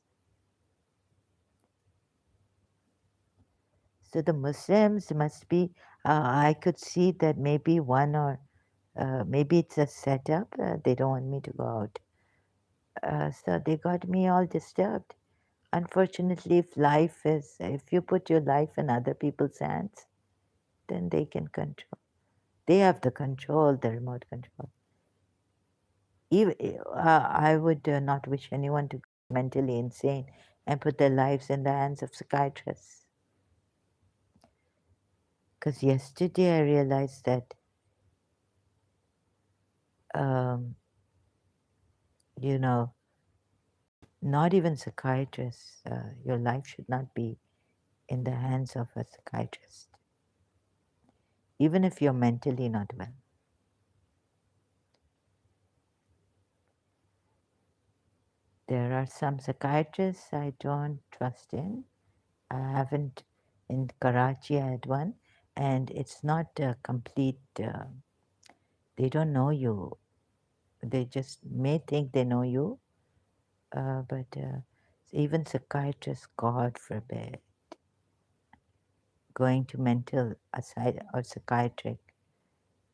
so the Muslims must be, I could see that maybe one or maybe it's a setup. They don't want me to go out. So they got me all disturbed. Unfortunately, if you put your life in other people's hands, then they can control. They have the control, the remote control. Even, I would not wish anyone to go mentally insane and put their lives in the hands of psychiatrists. Because yesterday I realized that, um, you know, not even psychiatrists, your life should not be in the hands of a psychiatrist, even if you're mentally not well. There are some psychiatrists I don't trust in. I haven't. In Karachi, I had one, and it's not a complete, they don't know you. They just may think they know you, but even psychiatrists, God forbid, going to mental aside or psychiatric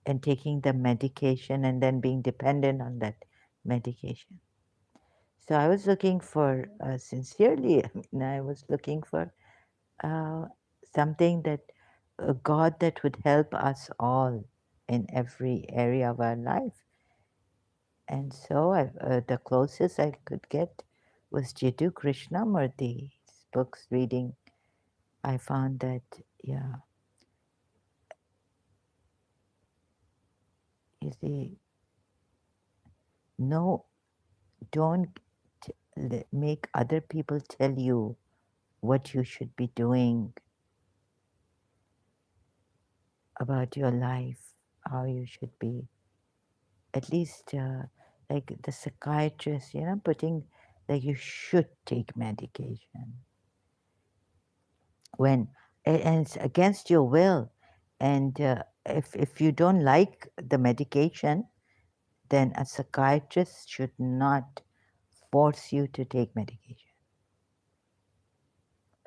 and taking the medication and then being dependent on that medication. So I was looking for, sincerely, I mean, I was looking for uh, something that, God that would help us all in every area of our life. And so the closest I could get was Jiddu Krishnamurti's books reading. I found that, yeah, you see, no, don't make other people tell you what you should be doing about your life, how you should be. At least, like the psychiatrist, putting like you should take medication when and it's against your will, and if you don't like the medication, then a psychiatrist should not force you to take medication.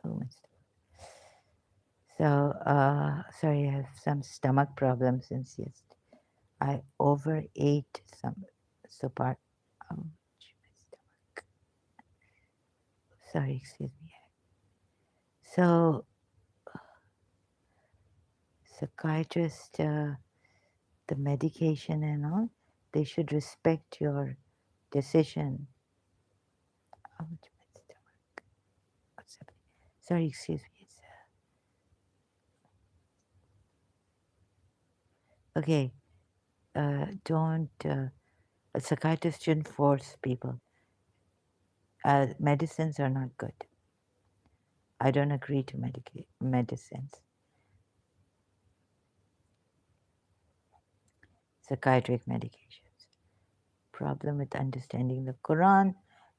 Oh, so sorry, I have some stomach problems since yesterday. I overate some, so part. Oh, my stomach. Sorry, excuse me. So psychiatrist, the medication and all, they should respect your decision. Ouch, my stomach. What's happening? Sorry, excuse me. Okay, don't, a psychiatrist shouldn't force people. Medicines are not good. I don't agree to medicines. Psychiatric medications. Problem with understanding the Quran.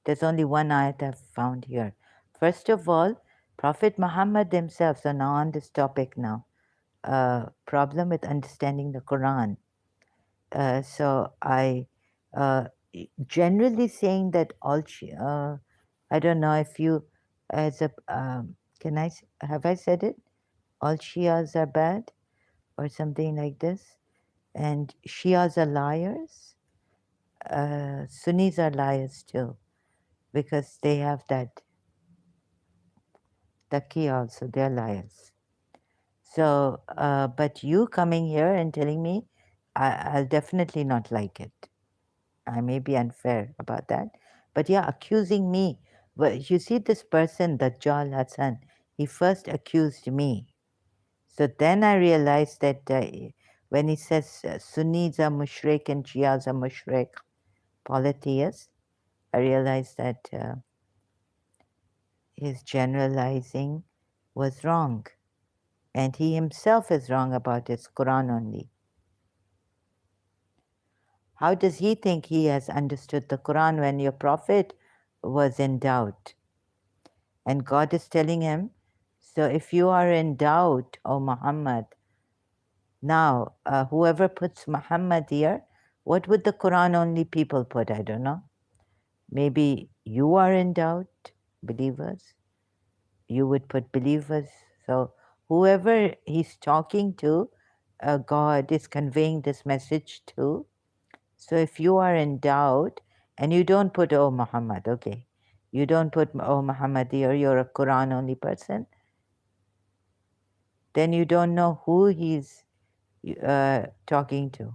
There's only one ayat I've found here. First of all, Prophet Muhammad himself, so now on this topic now, problem with understanding the Quran. So I generally saying that all, I don't know if you, as a, have I said it? All Shias are bad or something like this? And Shias are liars? Sunnis are liars too, because they have that taqi also, they're liars. So, but you coming here and telling me, I'll definitely not like it. I may be unfair about that, but yeah, accusing me. Well, you see, this person, Dajjal Hassan, he first accused me. So then I realized that when he says Sunnis are mushrik and Shias are mushrik, polytheists, I realized that his generalizing was wrong. And he himself is wrong about his Quran only. How does he think he has understood the Quran when your prophet was in doubt? And God is telling him, so if you are in doubt, O Muhammad, now whoever puts Muhammad here, what would the Quran only people put? I don't know. Maybe you are in doubt, believers. You would put believers. So whoever he's talking to, God is conveying this message to. So if you are in doubt and you don't put, oh Muhammad, okay, you don't put, oh Muhammad here, you're a Quran only person, then you don't know who he's talking to.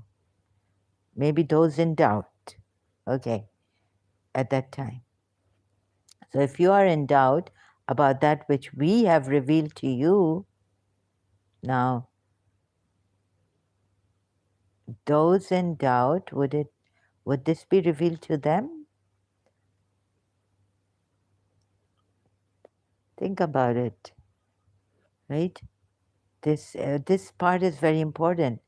Maybe those in doubt, okay, at that time. So if you are in doubt about that which we have revealed to you, now those in doubt, would this be revealed to them? Think about it, right? This part is very important.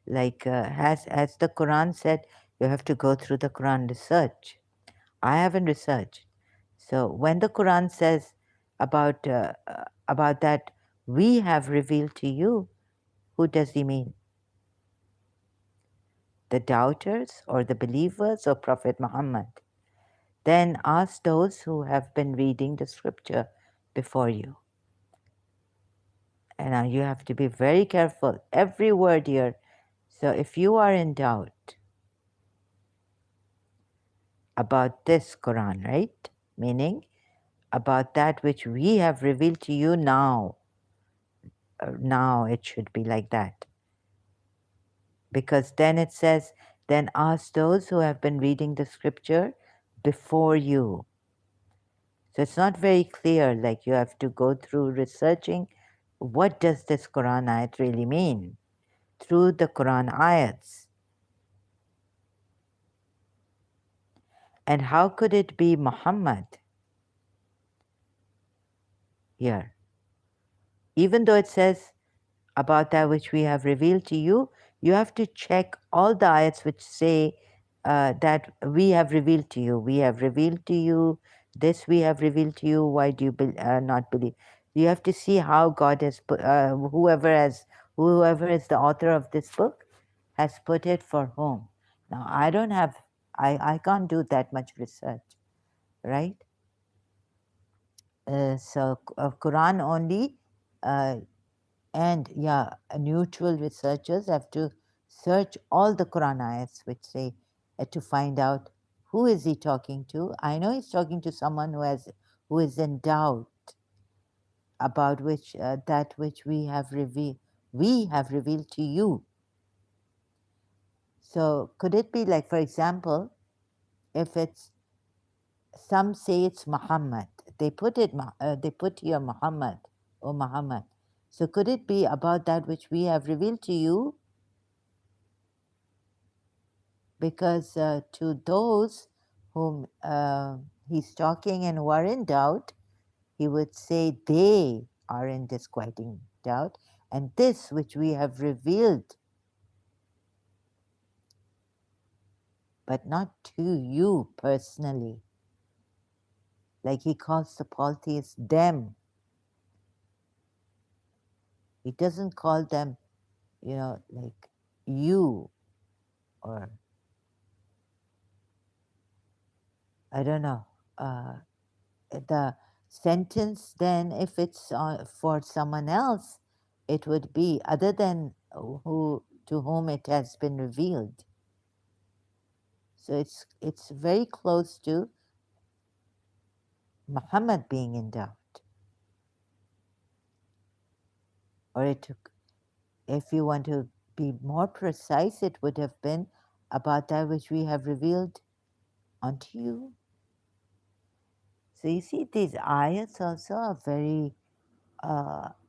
Like as the Quran said, you have to go through the Quran research. I haven't researched. So when the Quran says about that, we have revealed to you, who does he mean? The doubters or the believers or Prophet Muhammad? Then ask those who have been reading the scripture before you. And now you have to be very careful. Every word here. So if you are in doubt about this Quran, right? Meaning about that which we have revealed to you now. Now it should be like that. Because then it says, Then ask those who have been reading the scripture before you. So it's not very clear, like you have to go through researching what does this Quran ayat really mean through the Quran ayats. And how could it be Muhammad here? Even though it says about that which we have revealed to you, you have to check all the ayats which say that we have revealed to you. We have revealed to you this. We have revealed to you. Why do you not believe? You have to see how God has put whoever is the author of this book has put it for whom. Now I don't have I can't do that much research, right? So Quran only. And yeah, neutral researchers have to search all the Quran ayats which say to find out who is he talking to. I know he's talking to someone who is in doubt about which that which we have revealed to you. So could it be like, for example, if it's some say it's Muhammad, they put here Muhammad or Muhammad. So could it be about that which we have revealed to you? Because to those whom he's talking and who are in doubt, he would say they are in disquieting doubt, and this which we have revealed, but not to you personally. Like he calls the polytheists them. He doesn't call them, like you or I don't know. Uh, the sentence then, if it's for someone else, it would be other than who to whom it has been revealed. So it's very close to Muhammad being in doubt. Or it took, if you want to be more precise, it would have been about that which we have revealed unto you. So you see, these ayats also are very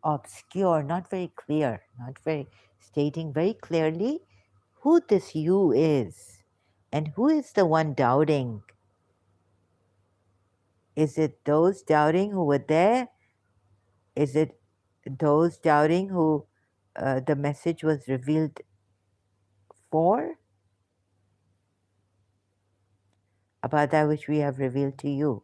obscure, not very clear, not very stating very clearly who this you is and who is the one doubting. Is it those doubting who were there? Is it those doubting who the message was revealed for? About that which we have revealed to you.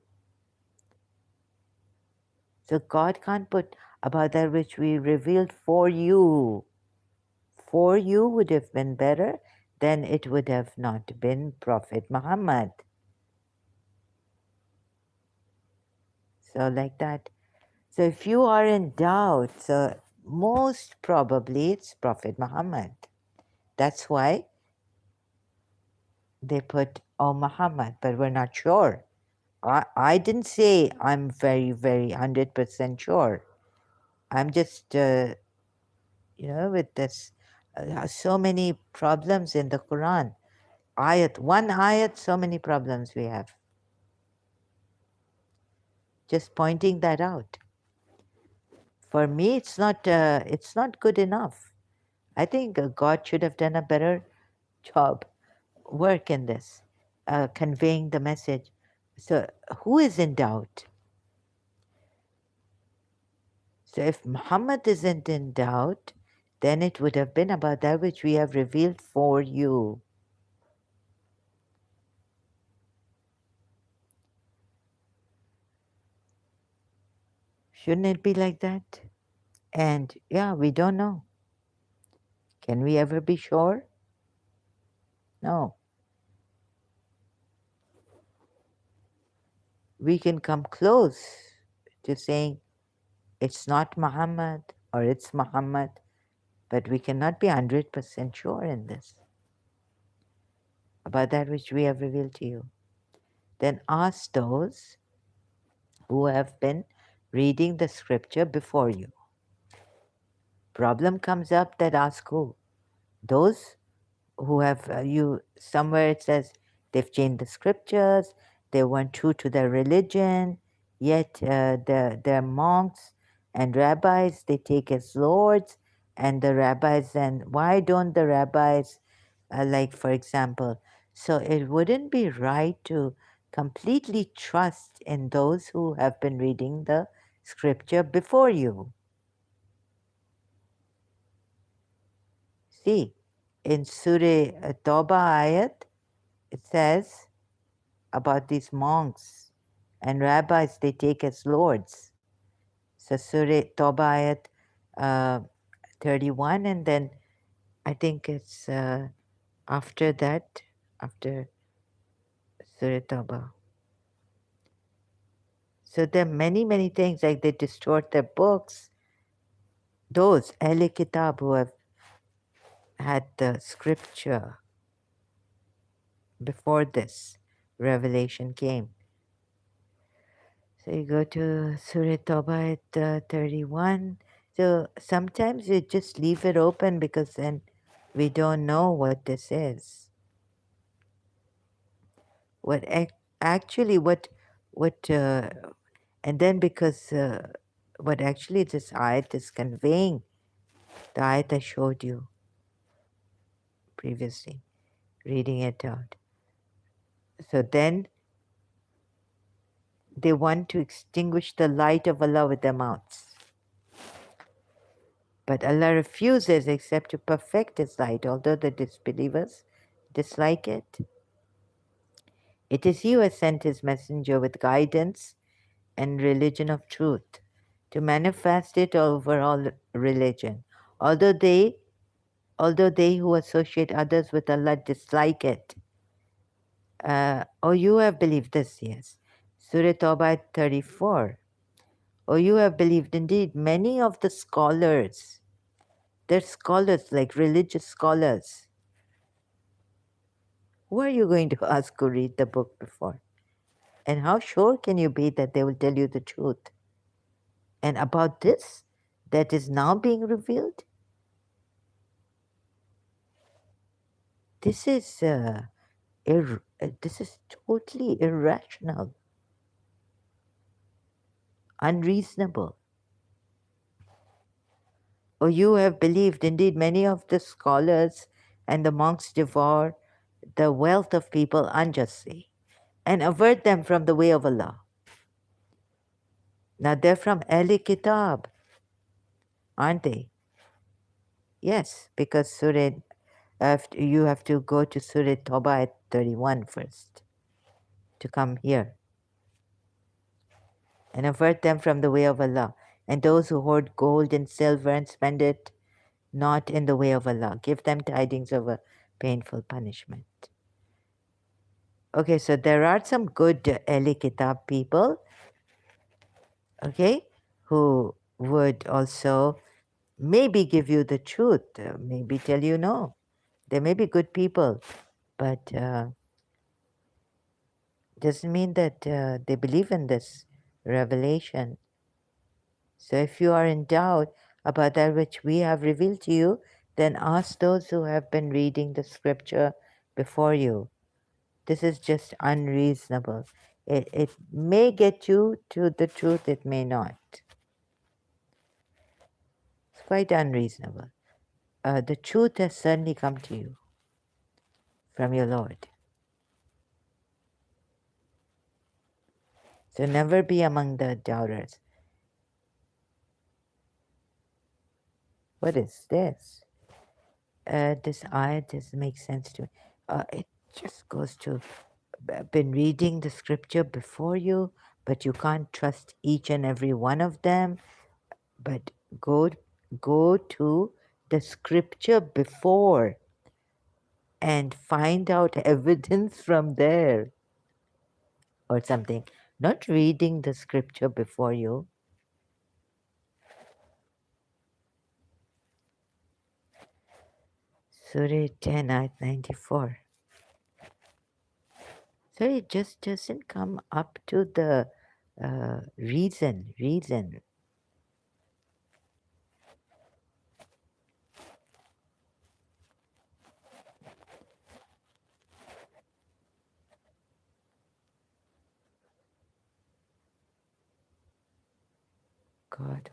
So God can't put about that which we revealed for you. For you would have been better, then it would have not been Prophet Muhammad. So like that. So if you are in doubt, so most probably it's Prophet Muhammad. That's why they put, oh, Muhammad, but we're not sure. I didn't say I'm very, very 100% sure. I'm just, with this, so many problems in the Quran. One ayat, so many problems we have. Just pointing that out. For me, it's not good enough. I think God should have done a better job, work in this, conveying the message. So, who is in doubt? So, if Muhammad isn't in doubt, then it would have been about that which we have revealed for you. Shouldn't it be like that? And yeah, we don't know. Can we ever be sure? No. We can come close to saying it's not Muhammad or it's Muhammad, but we cannot be 100% sure in this about that which we have revealed to you. Then ask those who have been reading the scripture before you. Problem comes up that ask who? Those who have you somewhere it says they've changed the scriptures, they weren't true to their religion, yet their monks and rabbis they take as lords, and the rabbis then why don't the rabbis like for example, so it wouldn't be right to completely trust in those who have been reading the scripture before you. See, in Surah Toba ayat, it says about these monks and rabbis they take as lords. So Surah Toba ayat uh, 31, and then I think it's after that, after Surah Toba. So there are many, many things like they distort their books. Those Ahle Kitab who have had the scripture before this revelation came. So you go to Surah Toba at 31. So sometimes you just leave it open because then we don't know what this is. What actually what and then because what actually this ayat is conveying, the ayat I showed you previously, reading it out. So then they want to extinguish the light of Allah with their mouths. But Allah refuses except to perfect His light, although the disbelievers dislike it. It is He who has sent His messenger with guidance and religion of truth to manifest it over all religion. Although they, although they who associate others with Allah dislike it. Oh, you have believed this, yes. Surah Tawbah 34. Oh, you have believed indeed. Many of the scholars, they're scholars like religious scholars. Who are you going to ask to read the book before? And how sure can you be that they will tell you the truth? And about this that is now being revealed, this is this is totally irrational, unreasonable. Or you have believed, indeed, many of the scholars and the monks devour the wealth of people unjustly and avert them from the way of Allah. Now they're from Ahli Kitab, aren't they? Yes, because Surah, you have to go to Surah Tawbah at 31 first to come here and avert them from the way of Allah. And those who hoard gold and silver and spend it not in the way of Allah, give them tidings of a painful punishment. Okay, so there are some good Ahli Kitab people, okay, who would also maybe give you the truth, maybe tell you no. They may be good people, but doesn't mean that they believe in this revelation. So if you are in doubt about that which we have revealed to you, then ask those who have been reading the scripture before you. This is just unreasonable. It may get you to the truth, it may not. It's quite unreasonable. The truth has certainly come to you from your Lord. So never be among the doubters. What is this? This ayat doesn't make sense to me. It just goes to been reading the scripture before you, but you can't trust each and every one of them. But go to the scripture before and find out evidence from there or something. Not reading the scripture before you. Surah 10, ayat 94. So it just doesn't come up to the reason. God.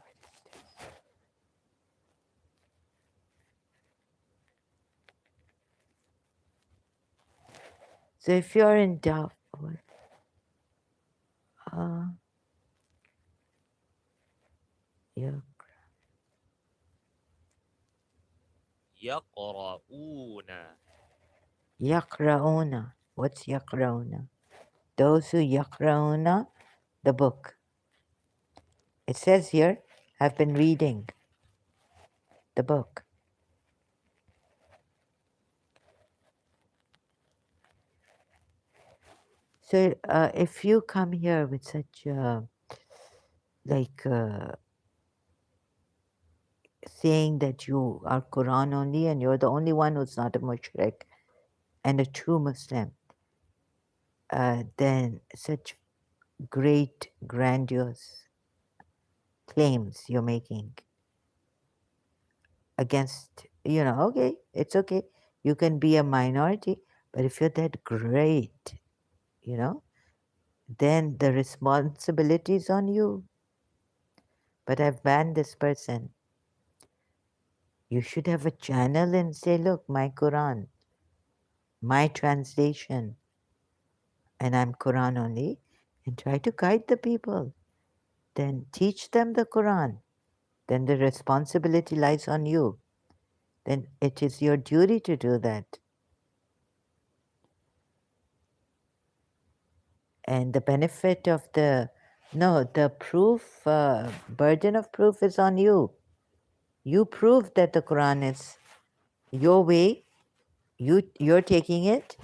So if you're in doubt, uh, yeah, يقرؤون. yaqra'una. What's yaqra'una? Those who yaqra'una the book. It says here, have been reading the book. So if you come here with such like saying that you are Quran only and you're the only one who's not a mushrik and a true Muslim, then such great, grandiose claims you're making against, okay, it's okay. You can be a minority, but if you're that great, you know, then the responsibility is on you. But I've banned this person. You should have a channel and say, look, my Quran, my translation, and I'm Quran only, and try to guide the people. Then teach them the Quran. Then the responsibility lies on you. Then it is your duty to do that. And the benefit of the proof, burden of proof is on you. You prove that the Quran is your way, you're taking it,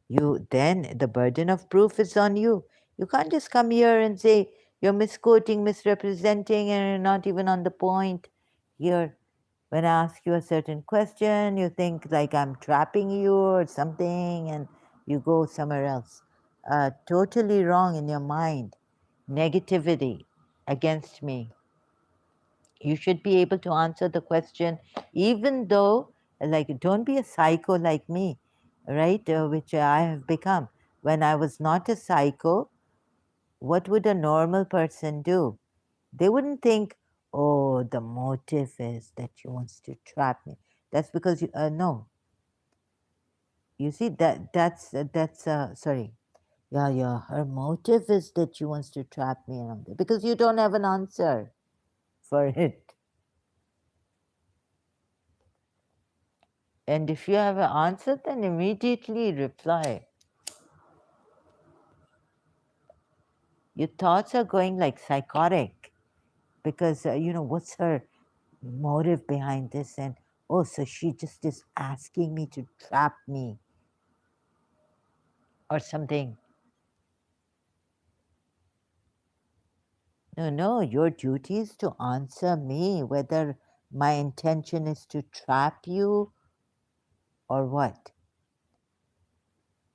then the burden of proof is on you. You can't just come here and say you're misquoting, misrepresenting, and you're not even on the point. Here, when I ask you a certain question, you think like I'm trapping you or something, and you go somewhere else. Totally wrong in your mind. Negativity against me. You should be able to answer the question, even though, like, don't be a psycho like me, right? Which I have become. When I was not a psycho, what would a normal person do? They wouldn't think, oh, the motive is that she wants to trap me. That's because you, no. You see, sorry. Yeah, yeah, her motive is that she wants to trap me because you don't have an answer for it. And if you have an answer, then immediately reply. Your thoughts are going like psychotic because, what's her motive behind this? And, oh, so she just is asking me to trap me or something. No, no, your duty is to answer me whether my intention is to trap you or what.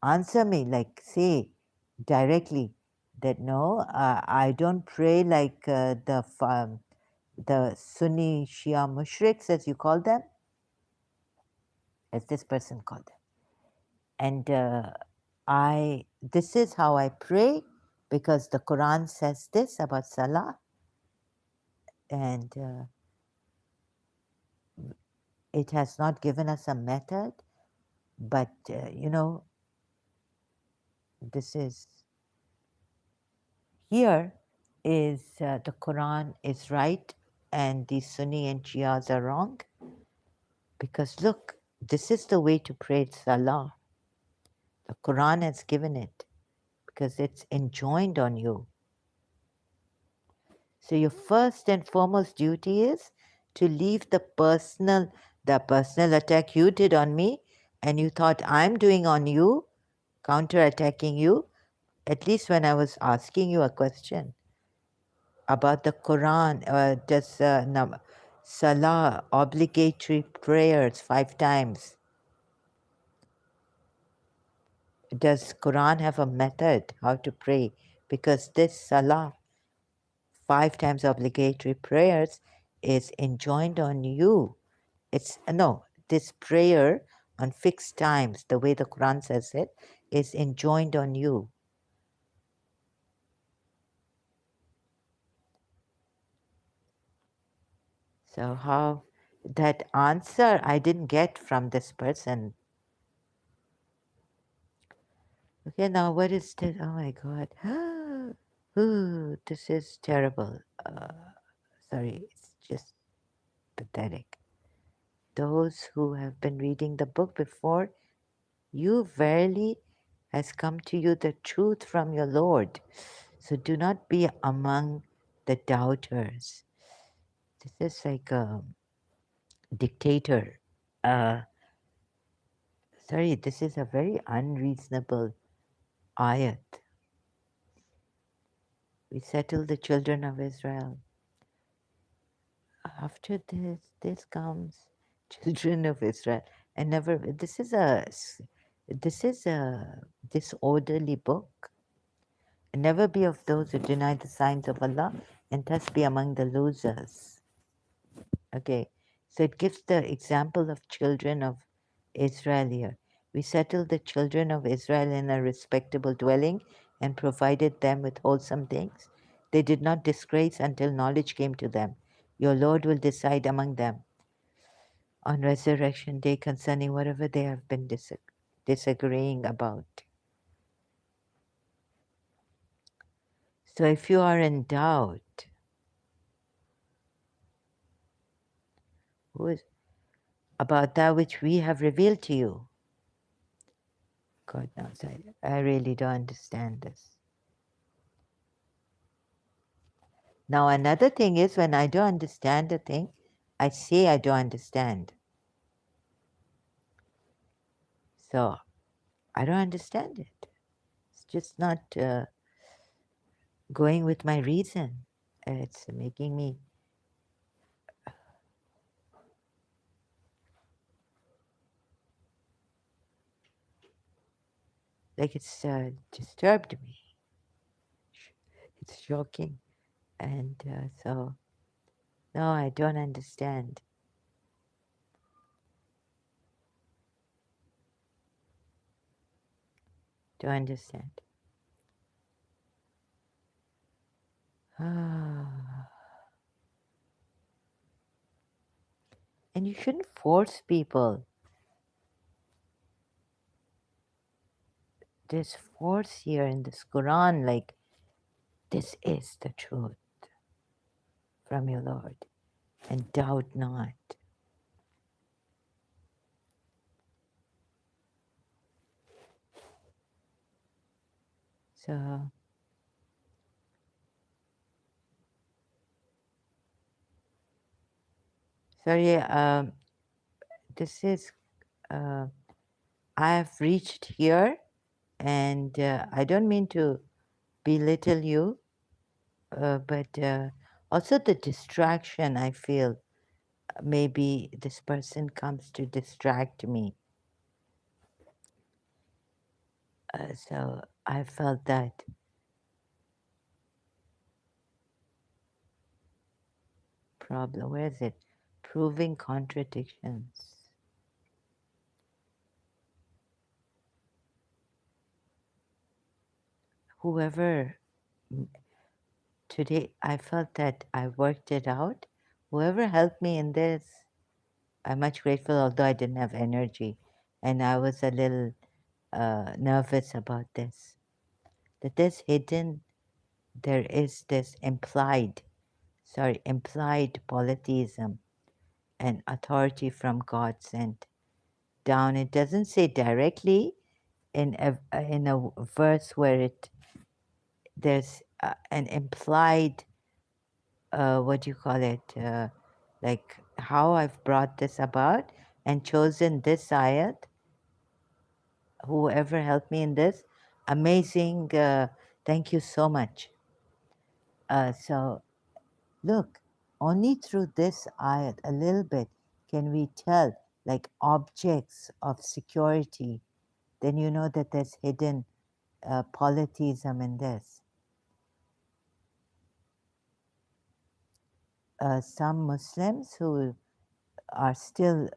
Answer me, like say directly that no, I don't pray like the Sunni Shia mushriks, as you call them, as this person called them. And this is how I pray because the Quran says this about Salah, and it has not given us a method, but this is here is the Quran is right and the Sunni and Shias are wrong because look, this is the way to pray Salah. The Quran has given it because it's enjoined on you. So your first and foremost duty is to leave the personal attack you did on me and you thought I'm doing on you, counterattacking you, at least when I was asking you a question about the Quran, does Salah, obligatory prayers 5 times. Does Quran have a method how to pray? Because this Salah, 5 times obligatory prayers, is enjoined on you. This prayer on fixed times, the way the Quran says it, is enjoined on you. So how that answer I didn't get from this person. Okay, now what is this? Oh my God. Ooh, this is terrible. Sorry, it's just pathetic. Those who have been reading the book before, you verily has come to you the truth from your Lord. So do not be among the doubters. This is like a dictator. Uh, Sorry, this is a very unreasonable ayat. We settle the children of Israel. After this comes children of Israel. And never. This is a disorderly book. And never be of those who deny the signs of Allah, and thus be among the losers. Okay, so it gives the example of children of Israel here. We settled the children of Israel in a respectable dwelling and provided them with wholesome things. They did not disgrace until knowledge came to them. Your Lord will decide among them on resurrection day concerning whatever they have been disagreeing about. So if you are in doubt, who is about that which we have revealed to you? God knows, I really don't understand this. Now, another thing is when I don't understand a thing, I say I don't understand. So I don't understand it. It's just not going with my reason. It's making me like it's disturbed me. It's shocking. And so, no, I don't understand. Don't understand. Ah. And you shouldn't force people. There's force here in this Quran, like, this is the truth from your Lord, and doubt not. So, sorry, this is, uh, I have reached here, and I don't mean to belittle you, but also the distraction I feel. Maybe this person comes to distract me. So I felt that problem. Where is it? Proving contradictions. Whoever, today I felt that I worked it out. Whoever helped me in this, I'm much grateful, although I didn't have energy and I was a little nervous about this. That there's hidden, there is this implied polytheism and authority from God sent down. It doesn't say directly in a verse where there's an implied, what do you call it, like how I've brought this about and chosen this ayat. Whoever helped me in this, amazing, thank you so much. So look, only through this ayat a little bit can we tell like objects of security. Then you know that there's hidden polytheism in this. Some Muslims who are still,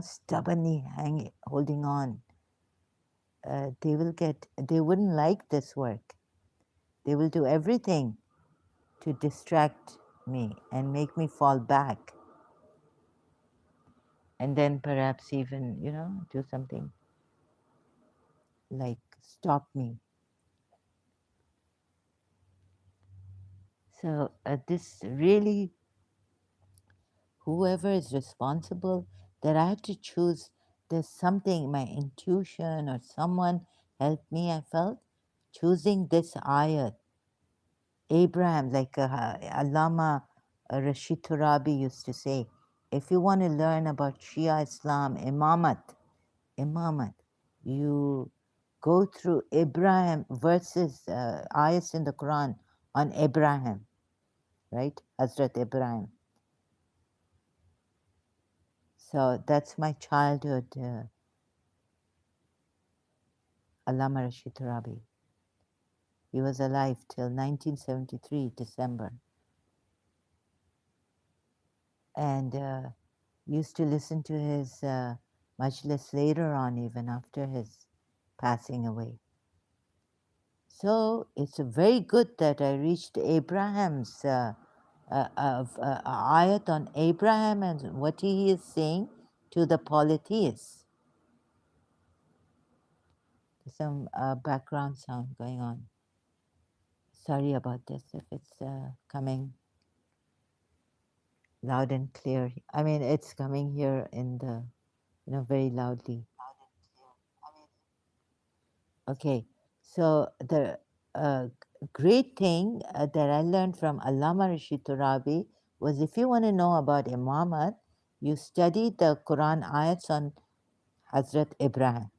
stubbornly holding on, they wouldn't like this work. They will do everything to distract me and make me fall back. and then perhaps even, do something like stop me. So this really, whoever is responsible, that I had to choose, there's something, my intuition or someone helped me, I felt, choosing this ayat. Abraham, like Allama Rashid Turabi used to say, if you want to learn about Shia Islam, imamat, you go through Abraham verses, ayats in the Quran on Abraham, right? Hazrat Ibrahim. So that's my childhood, Allama Rashid Turabi. He was alive till 1973, December. And used to listen to his majlis later on, even after his passing away. So it's very good that I reached Abraham's ayat on Abraham and what he is saying to the polytheists. There's some background sound going on. Sorry about this if it's coming loud and clear. I mean, it's coming here in the, very loudly. Okay, so the great thing that I learned from Allama Rashid Turabi was if you want to know about Imamat, you study the Quran ayats on Hazrat Ibrahim.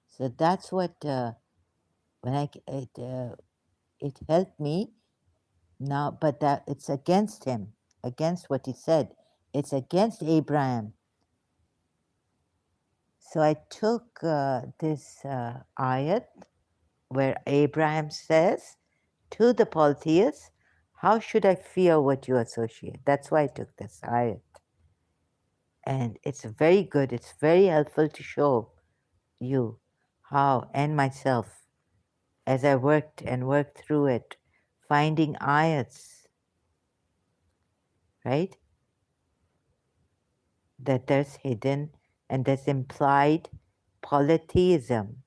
So that's what when it helped me now, but that it's against him, against what he said. It's against Abraham. So I took this ayat where Abraham says to the polytheists, how should I fear what you associate? That's why I took this ayat. And it's very good, it's very helpful to show you how, and myself, as I worked and worked through it, finding ayats, right? That there's hidden and there's implied polytheism.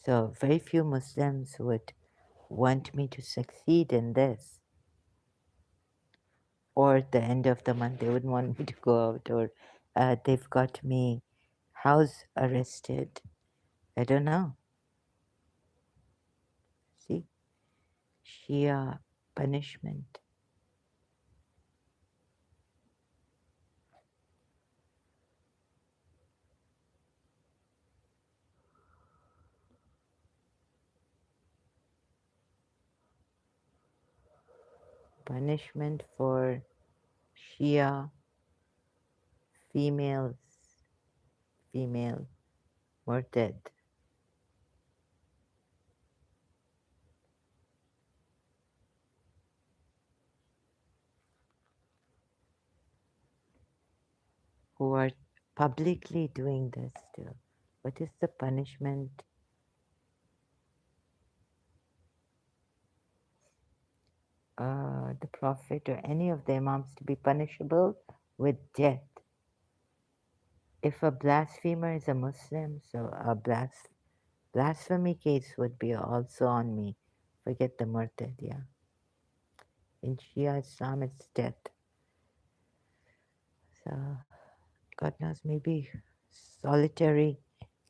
So very few Muslims would want me to succeed in this. Or at the end of the month, they wouldn't want me to go out, or they've got me house arrested. I don't know. See? Shia punishment. Punishment for Shia females, female murtad. Who are publicly doing this still. What is the punishment? The Prophet or any of the Imams to be punishable with death. If a blasphemer is a Muslim, so a blasphemy case would be also on me. Forget the murtad, yeah. In Shia Islam, it's death. So, God knows, maybe solitary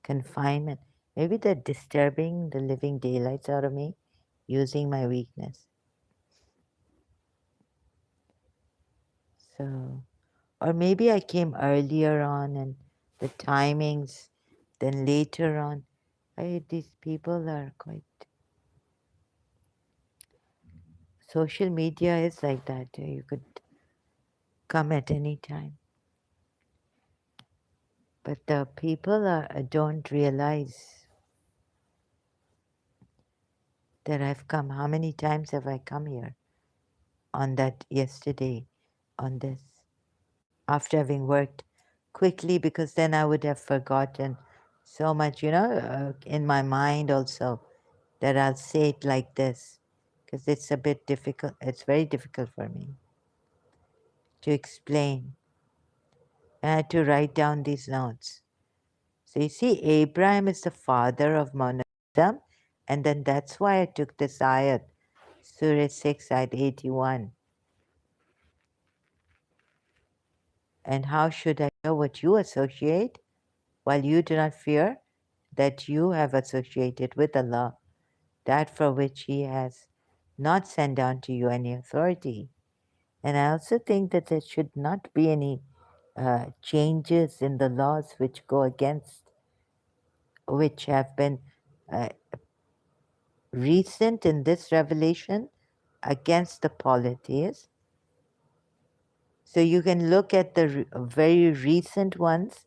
confinement. Maybe they're disturbing the living daylights out of me, using my weakness. So, or maybe I came earlier on and the timings, then later on. These people are quite. Social media is like that. You could come at any time. But the people don't realize that I've come. How many times have I come here on that yesterday, on this, after having worked quickly, because then I would have forgotten so much, in my mind also, that I'll say it like this. because it's a bit difficult. It's very difficult for me to explain. I had to write down these notes. So you see, Abraham is the father of monotheism, and then that's why I took this ayat, Surah 6, ayat 81. And how should I know what you associate, while you do not fear that you have associated with Allah, that for which He has not sent down to you any authority? And I also think that there should not be any changes in the laws which go against, which have been uh, recent in this revelation against the polytheists. So you can look at the very recent ones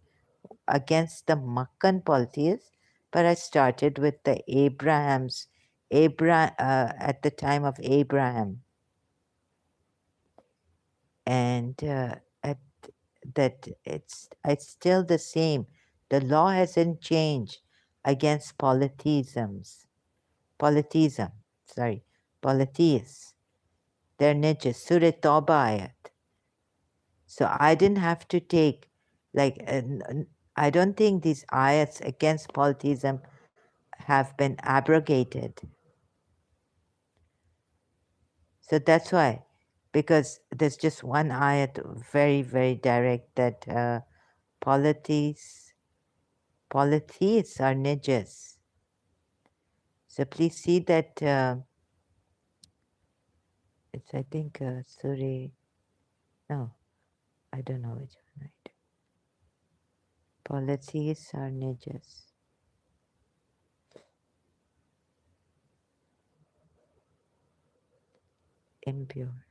against the Makkan polytheists, but I started with the at the time of Abraham, and at that it's still the same. The law hasn't changed against polytheism, sorry, polytheists. They're ninjas. Surah Tawbah ayat. So I didn't have to take, like, I don't think these ayats against polytheism have been abrogated. So that's why, because there's just one ayat, very, very direct, that polytheists are ninjas. So please see that it's, I think, Surah, no, I don't know which one. Right? Polytheists are ninjas, impure.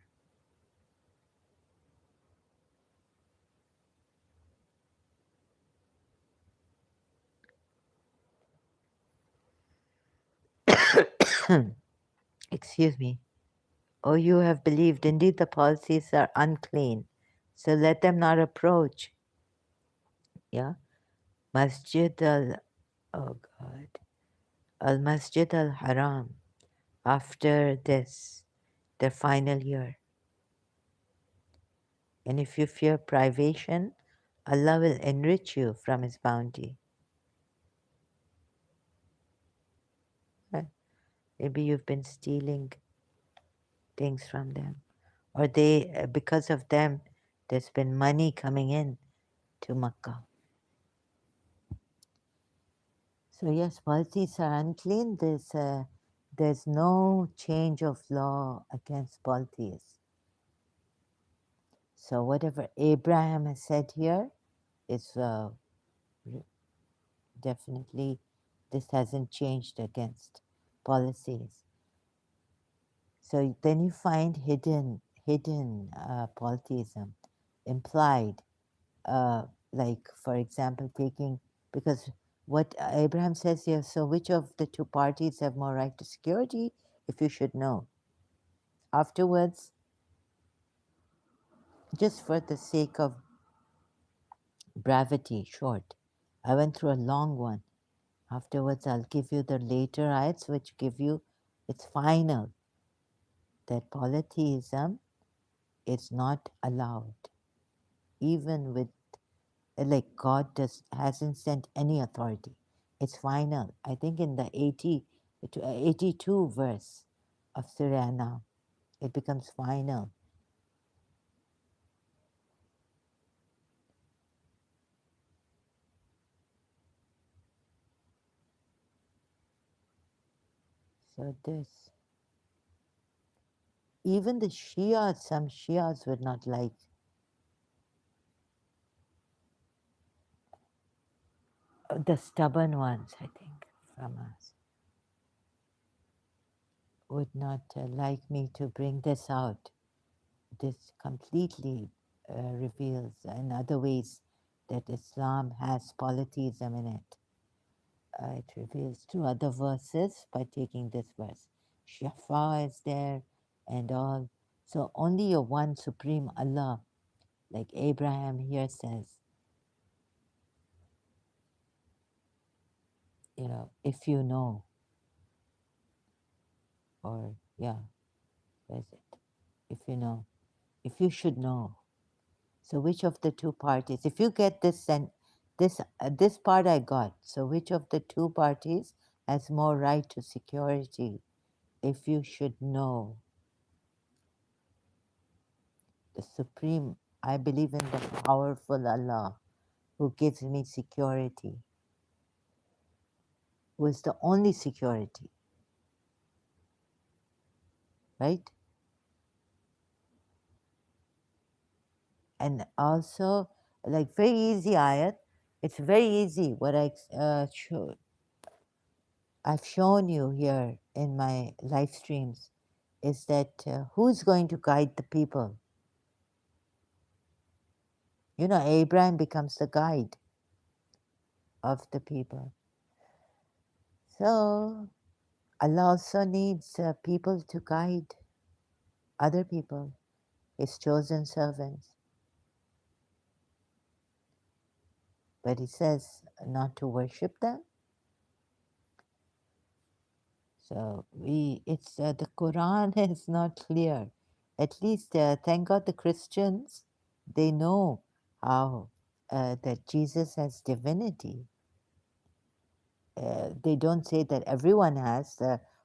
Excuse me. Oh, you have believed. Indeed, the policies are unclean. So let them not approach. Yeah. Masjid al, oh God, al Masjid al Haram after this, the final year. And if you fear privation, Allah will enrich you from His bounty. Maybe you've been stealing things from them. Or they, because of them, there's been money coming in to Makkah. So yes, policies are unclean. There's no change of law against polytheists. So whatever Abraham has said here is definitely, this hasn't changed against policies. So then you find hidden polytheism, implied, like for example taking, because what Abraham says here, so which of the two parties have more right to security, if you should know. Afterwards, just for the sake of brevity, short, I went through a long one. Afterwards, I'll give you the later ayats which give you, it's final, that polytheism is not allowed, even with, like, God hasn't sent any authority. It's final. I think in the 82 verse of Surah Anam, it becomes final. So this, even the Shias, some Shias would not like, the stubborn ones, I think, from us, would not like me to bring this out. This completely reveals in other ways that Islam has polytheism in it. It reveals two other verses by taking this verse. Shafa is there and all. So only a one supreme Allah, like Abraham here says, if you know, or yeah. Where is it? If you know, if you should know. So which of the two parties? If you get this and this part I got. So which of the two parties has more right to security? If you should know, the supreme. I believe in the powerful Allah who gives me security, who is the only security, right? And also, like very easy ayat. It's very easy. What I've shown you here in my live streams is that who's going to guide the people? You know, Abraham becomes the guide of the people. So Allah also needs people to guide other people, His chosen servants. But He says not to worship them. So the Quran is not clear. At least, thank God, the Christians, they know how that Jesus has divinity. They don't say that everyone has,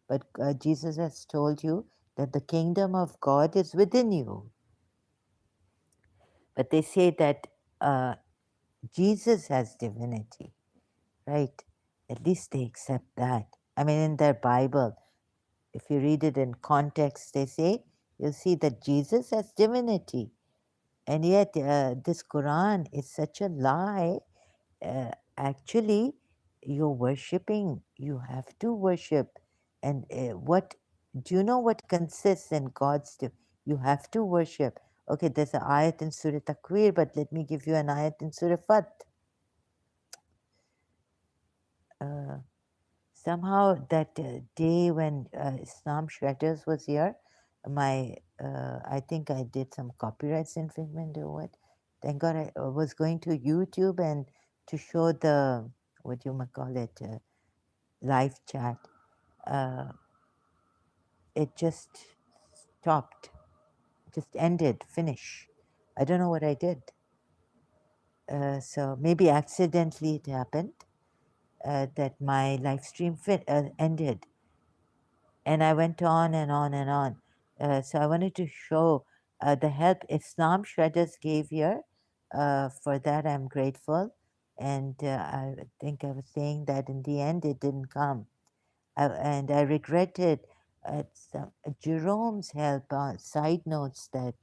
but Jesus has told you that the kingdom of God is within you. But they say that Jesus has divinity, right? At least they accept that. I mean, in their Bible, if you read it in context, they say, you'll see that Jesus has divinity. And yet, this Quran is such a lie. Actually, you're worshipping, you have to worship. And what do you know what consists in God's? You have to worship. Okay, there's an ayat in Surah Takwir, but let me give you an ayat in Surah Fat. Uh, Somehow that day when Islam Shredders was here, I think I did some copyrights infringement or what. Thank God I was going to YouTube and to show the, what you might call it, live chat. Uh, it just stopped, just ended, finish. I don't know what I did. So maybe accidentally it happened that my live stream ended. And I went on and on and on. So I wanted to show the help Islam Shredders gave here. For that, I'm grateful. And I think I was saying that in the end, it didn't come. And I regretted Jerome's help, side notes that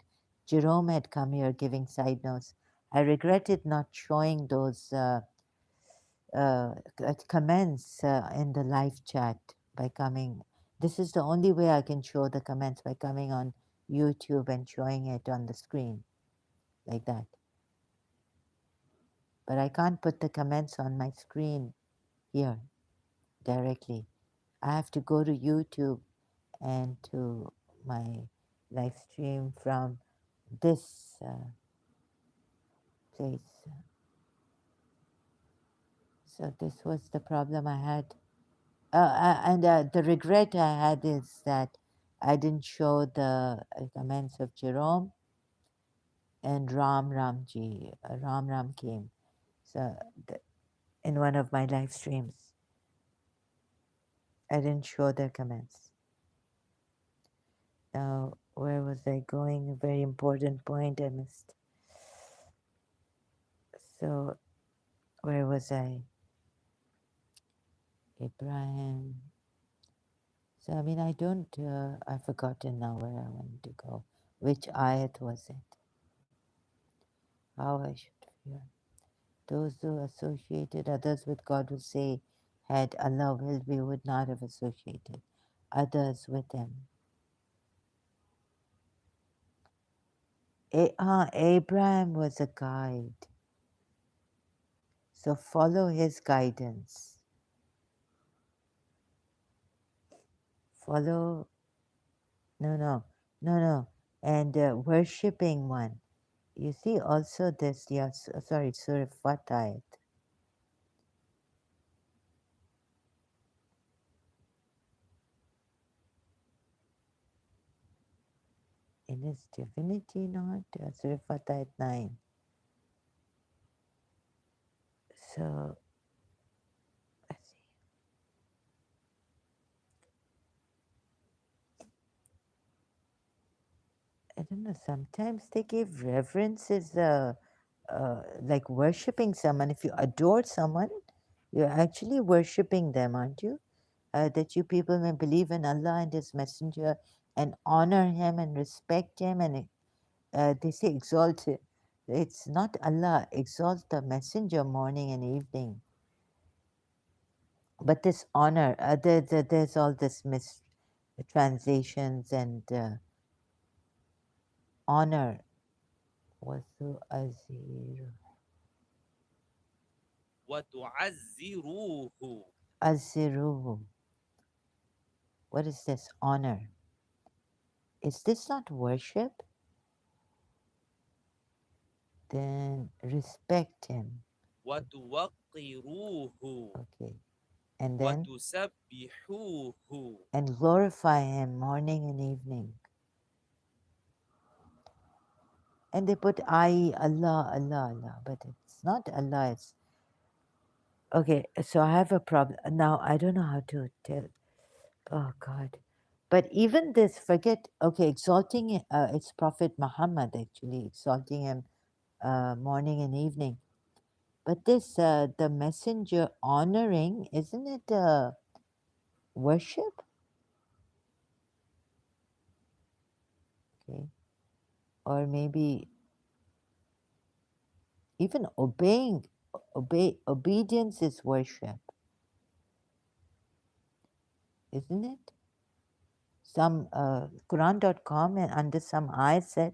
Jerome had come here giving side notes. I regretted not showing those comments in the live chat by coming. This is the only way I can show the comments, by coming on YouTube and showing it on the screen like that. But I can't put the comments on my screen here directly. I have to go to YouTube and to my live stream from this place. So this was the problem I had. And the regret I had is that I didn't show the comments of Jerome and Ramji. Ram came. So in one of my live streams, I didn't show their comments. Now, where was I going? A very important point I missed. So, where was I? Ibrahim. So, I mean, I've forgotten now where I wanted to go. Which ayat was it? How I should fear. Those who associated others with God would say, had Allah willed, we would not have associated others with Him. Abraham was a guide. So follow his guidance. Follow, no. And worshipping one. You see also this, sorry, Surah Fatah. in his divinity, not Surah Fatah at 9. So let's see. I don't know. Sometimes they give reverence like worshiping someone. If you adore someone, you're actually worshiping them, aren't you? That you people may believe in Allah and His Messenger and honor Him and respect Him, and they say exalt it. It's not Allah, exalt the Messenger morning and evening. But this honor, there's all this mistranslations and honor. Wasu azir. وَتُعَزِّرُوهُ. Aziruhu. What is this honor? Is this not worship? Then respect him. وَتُوَقِّرُوهُ. Okay. And then وَتُسَبِّحُوهُ. and glorify him morning and evening. And they put I Allah, Allah, Allah, but it's not Allah, it's okay, so I have a problem. Now I don't know how to tell. Oh God. But even this, forget, okay, exalting it's Prophet Muhammad actually, exalting him morning and evening. But this, the messenger honoring, isn't it worship? Okay. Or maybe even obeying, obedience is worship, isn't it? Some Quran.com and under some ayah said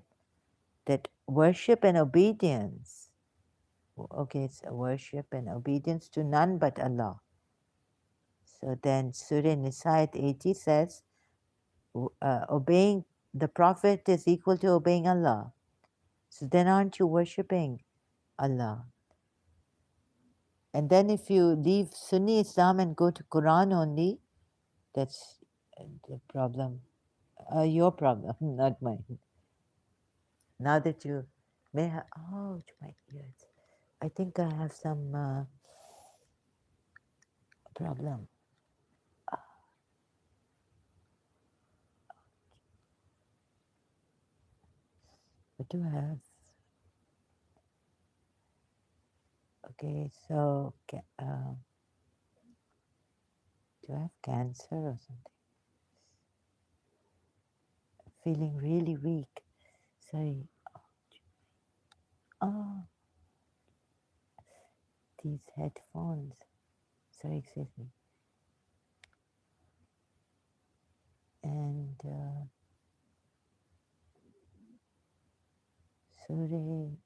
that worship and obedience, okay, it's a worship and obedience to none but Allah. So then Surah Nisa at 80 says, obeying the Prophet is equal to obeying Allah. So then aren't you worshipping Allah? And then if you leave Sunni Islam and go to Quran only, that's the problem. Your problem, not mine. Now that you may have, oh, my ears. I think I have some problem. What do I have? Okay, so do I have cancer or something? Feeling really weak. Sorry. Oh, these headphones. Sorry, excuse me. And sorry,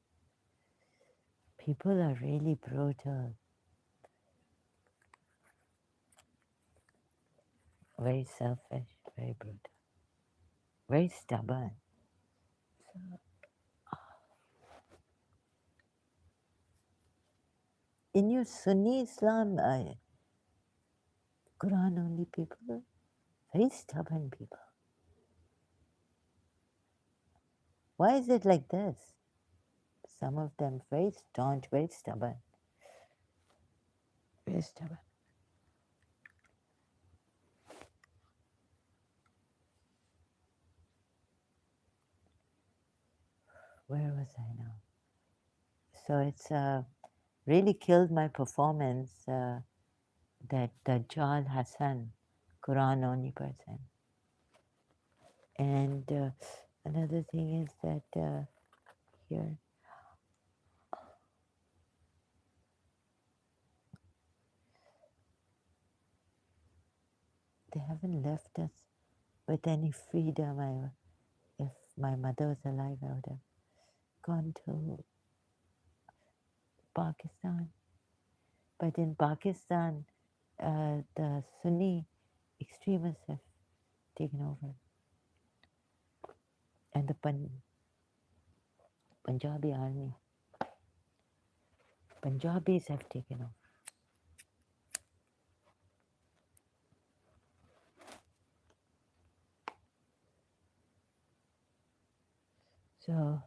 people are really brutal. Very selfish, very brutal, very stubborn. In your Sunni Islam, Quran only people, very stubborn people. Why is it like this? Some of them very staunch, very stubborn. Very stubborn. Where was I now? So it's really killed my performance that Dajjal Hassan, Quran only person. And another thing is that here, they haven't left us with any freedom. If my mother was alive, I would have gone to Pakistan. But in Pakistan, the Sunni extremists have taken over, and the Punjabi army, Punjabis have taken over. So,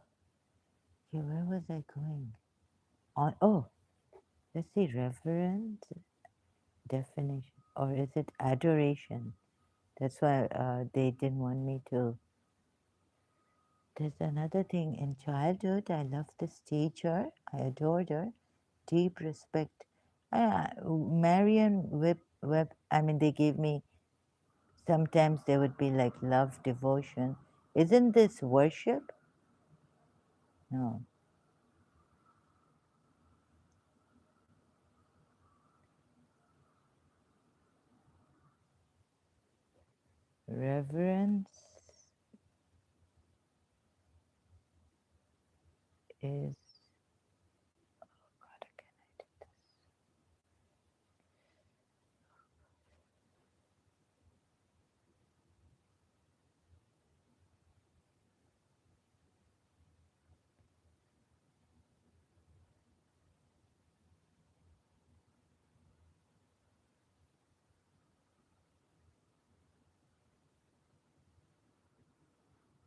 okay, where was I going? On, oh, let's see, reverence definition, or is it adoration? That's why they didn't want me to. There's another thing in childhood. I loved this teacher. I adored her. Deep respect. Marian Web. I mean, they gave me. Sometimes there would be like love, devotion. Isn't this worship? No. Reverence is. God, again, I did this.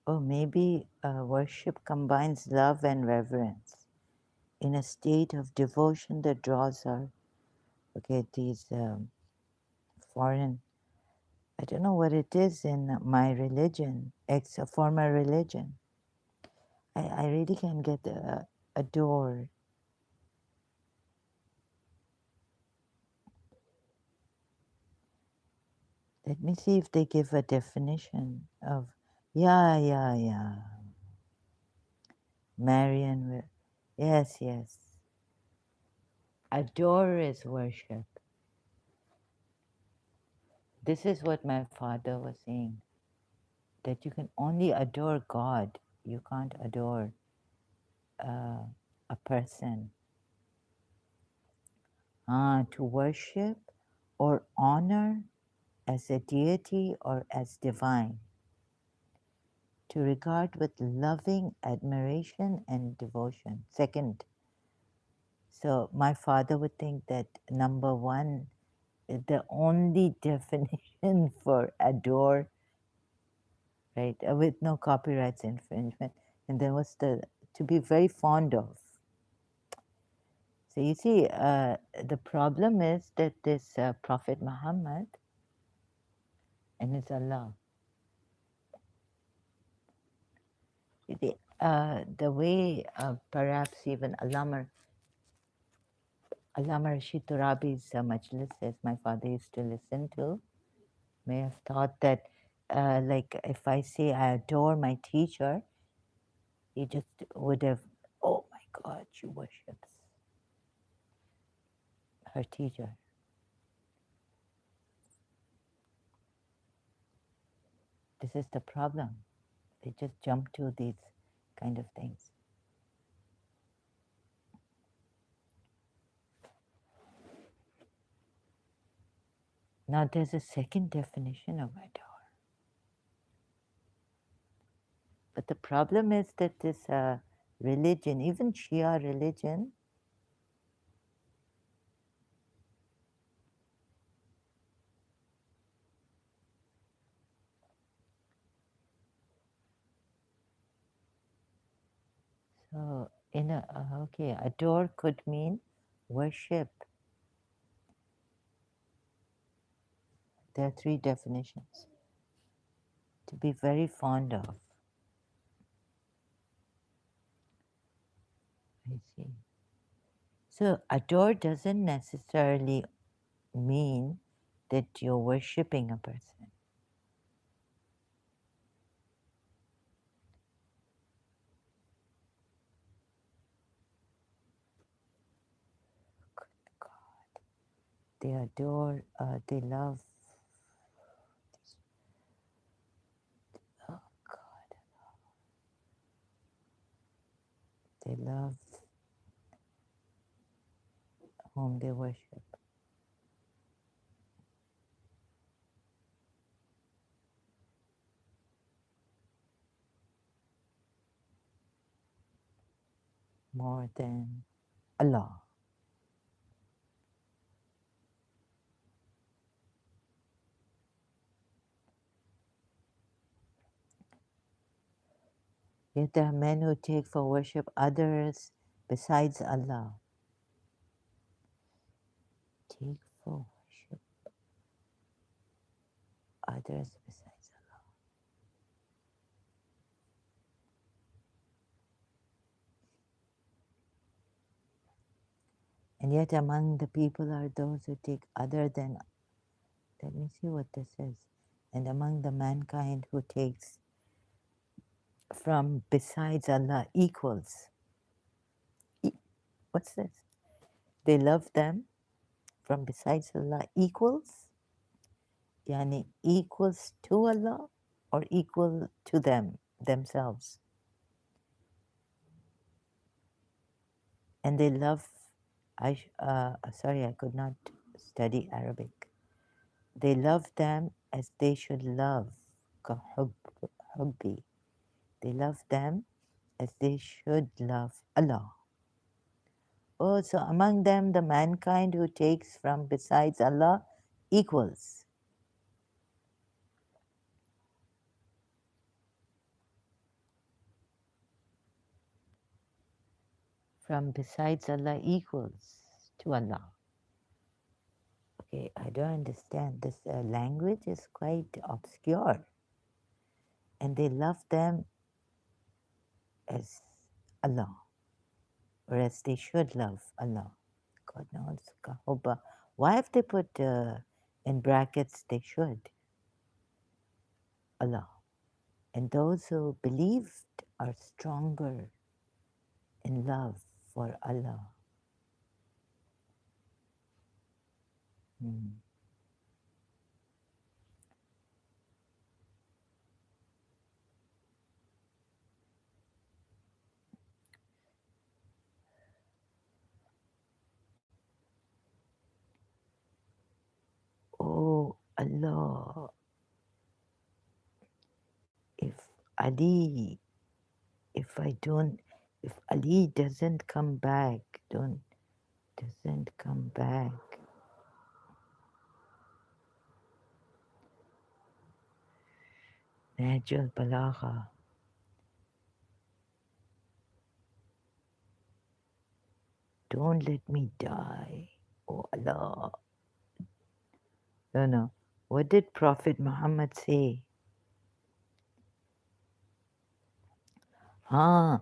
Oh, maybe worship combines love and reverence in a state of devotion that draws our. Okay, these foreign. I don't know what it is in my religion, ex former religion. I really can get adored. Let me see if they give a definition of. Yeah, yeah, yeah. Marian. Yes, yes. Adore is worship. This is what my father was saying, that you can only adore God. You can't adore a person. To worship or honor as a deity or as divine, to regard with loving admiration and devotion. Second, so my father would think that number one, the only definition for adore, right, with no copyrights infringement, and then what's the to be very fond of. So you see, the problem is that this Prophet Muhammad and his Allah, the way perhaps even Allama Rashid Turabi's majlis, as my father used to listen to, may have thought that, like, if I say I adore my teacher, he just would have, oh my God, she worships her teacher. This is the problem. They just jump to these kind of things. Now, there's a second definition of adore. But the problem is that this religion, even Shia religion, so in a, okay, adore could mean worship. There are three definitions. To be very fond of. I see. So adore doesn't necessarily mean that you're worshiping a person. God, they adore, they love. Oh God, they love whom they worship more than Allah. Yet there are men who take for worship others besides Allah. Take for worship others besides Allah. And yet among the people are those who take other than, let me see what this is. And among the mankind who takes from besides Allah equals. What's this? They love them from besides Allah equals, yani equals to Allah or equal to them themselves. And they love, sorry, I could not study Arabic. They love them as they should love, kahub, hubbi. They love them as they should love Allah. Oh, so among them, the mankind who takes from besides Allah equals. From besides Allah equals to Allah. Okay, I don't understand. This language is quite obscure. And they love them as Allah, or as they should love Allah. God knows, Kahuba. Why have they put in brackets they should? Allah. And those who believed are stronger in love for Allah. Hmm. Oh Allah, if Ali, if I don't, if Ali doesn't come back, doesn't come back, Najal Balagha, don't let me die. Oh Allah. No, no. What did Prophet Muhammad say? Ah,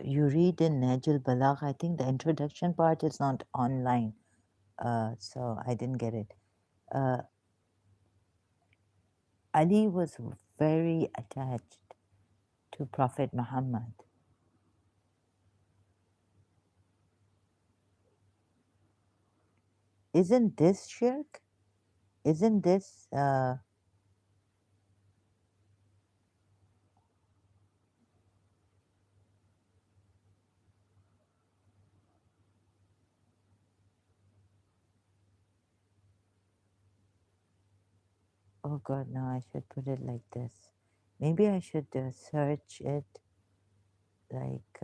you read in Najal Balagha, I think the introduction part is not online, so I didn't get it. Uh, Ali was very attached to Prophet Muhammad. Isn't this shirk? Isn't this, oh God, no, I should put it like this. Maybe I should search it like,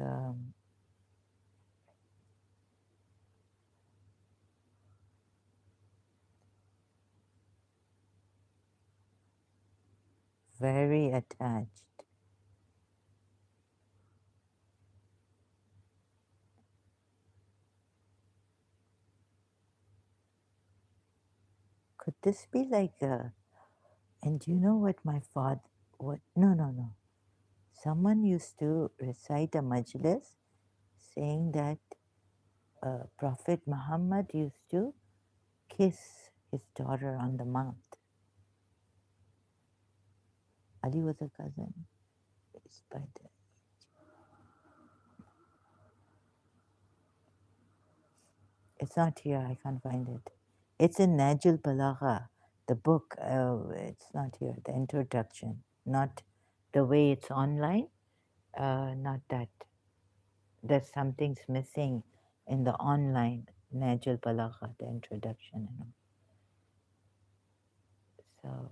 very attached. Could this be like a, and you know what my father, what, no, no, no. Someone used to recite a majlis saying that Prophet Muhammad used to kiss his daughter on the mouth. Ali was a cousin. It's by the, it's not here, I can't find it. It's in Najul Balagha, the book. It's not here, the introduction, not the way it's online, not that. There's something's missing in the online Najul Balagha, the introduction. So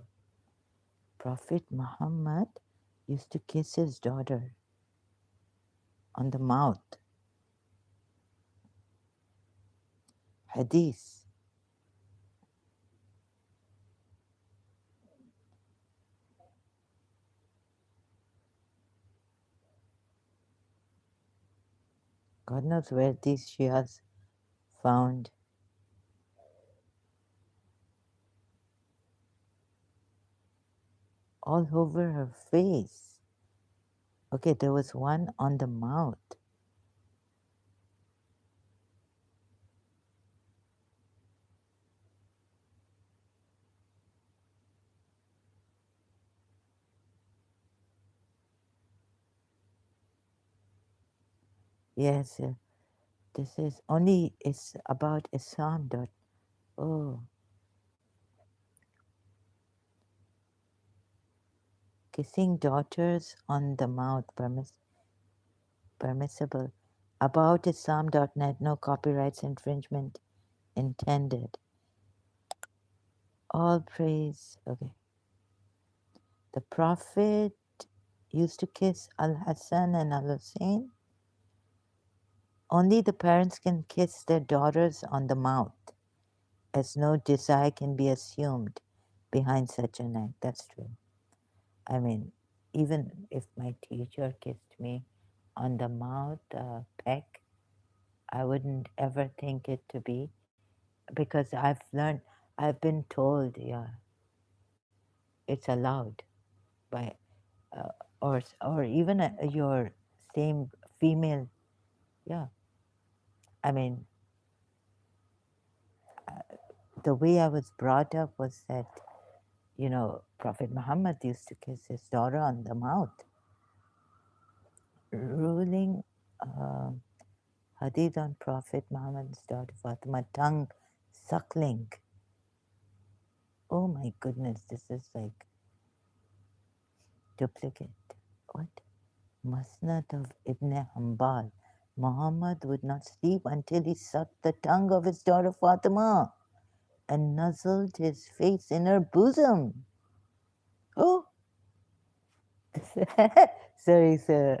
Prophet Muhammad used to kiss his daughter on the mouth. Hadith. God knows where these Shias found. All over her face. Okay, there was one on the mouth. Yes, this is only it's about Islam. Dot. Oh, kissing daughters on the mouth permissible. About Islam.net, no copyrights infringement intended. All praise. Okay. The Prophet used to kiss Al Hassan and Al Hussein. Only the parents can kiss their daughters on the mouth, as no desire can be assumed behind such an act. That's true. I mean, even if my teacher kissed me on the mouth, peck, I wouldn't ever think it to be because I've been told, yeah, it's allowed by, uh, or even your same female, yeah. I mean, the way I was brought up was that, Prophet Muhammad used to kiss his daughter on the mouth. Ruling hadith on Prophet Muhammad's daughter Fatima, tongue suckling. Oh my goodness, this is like duplicate. What? Musnad of Ibn Hanbal. Muhammad would not sleep until he sucked the tongue of his daughter Fatima and nuzzled his face in her bosom. Oh, sorry, sir.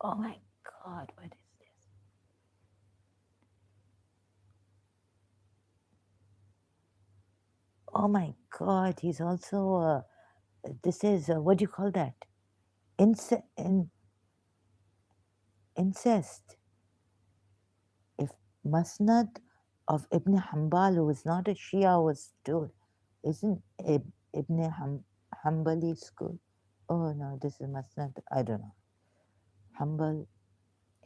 Oh my God, what is this? Oh my God, he's also, this is, what do you call that? Incest. If Musnad of Ibn Hanbal, who was not a Shia, was told, isn't Ibn Hanbali school? Oh no, this is Musnad, I don't know. Hanbal,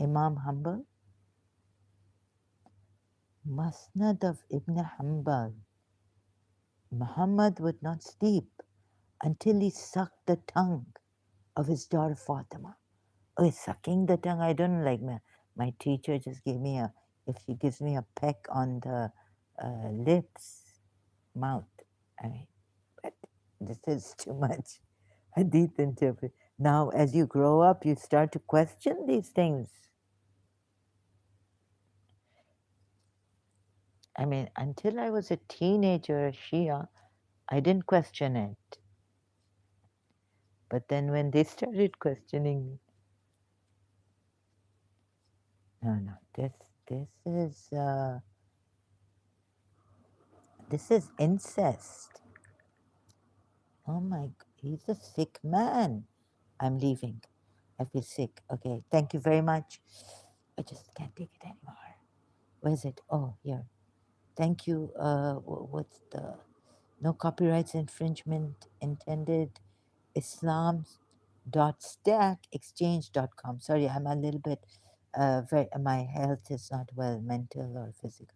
Imam Hanbal? Musnad of Ibn Hanbal. Muhammad would not sleep until he sucked the tongue of his daughter Fatima. Oh, sucking the tongue, I don't like my teacher just gave me if she gives me a peck on the lips, mouth. I mean, but this is too much. Hadith interpret. Now, as you grow up, you start to question these things. I mean, until I was a teenager, a Shia, I didn't question it. But then when they started questioning, no, this is incest. Oh my, he's a sick man. I'm leaving. I feel sick. Okay, thank you very much. I just can't take it anymore. Where is it? Oh, here. Thank you. What's the no copyrights infringement intended? Islam.stackexchange.com. Sorry, I'm a little bit. My health is not well, mental or physical.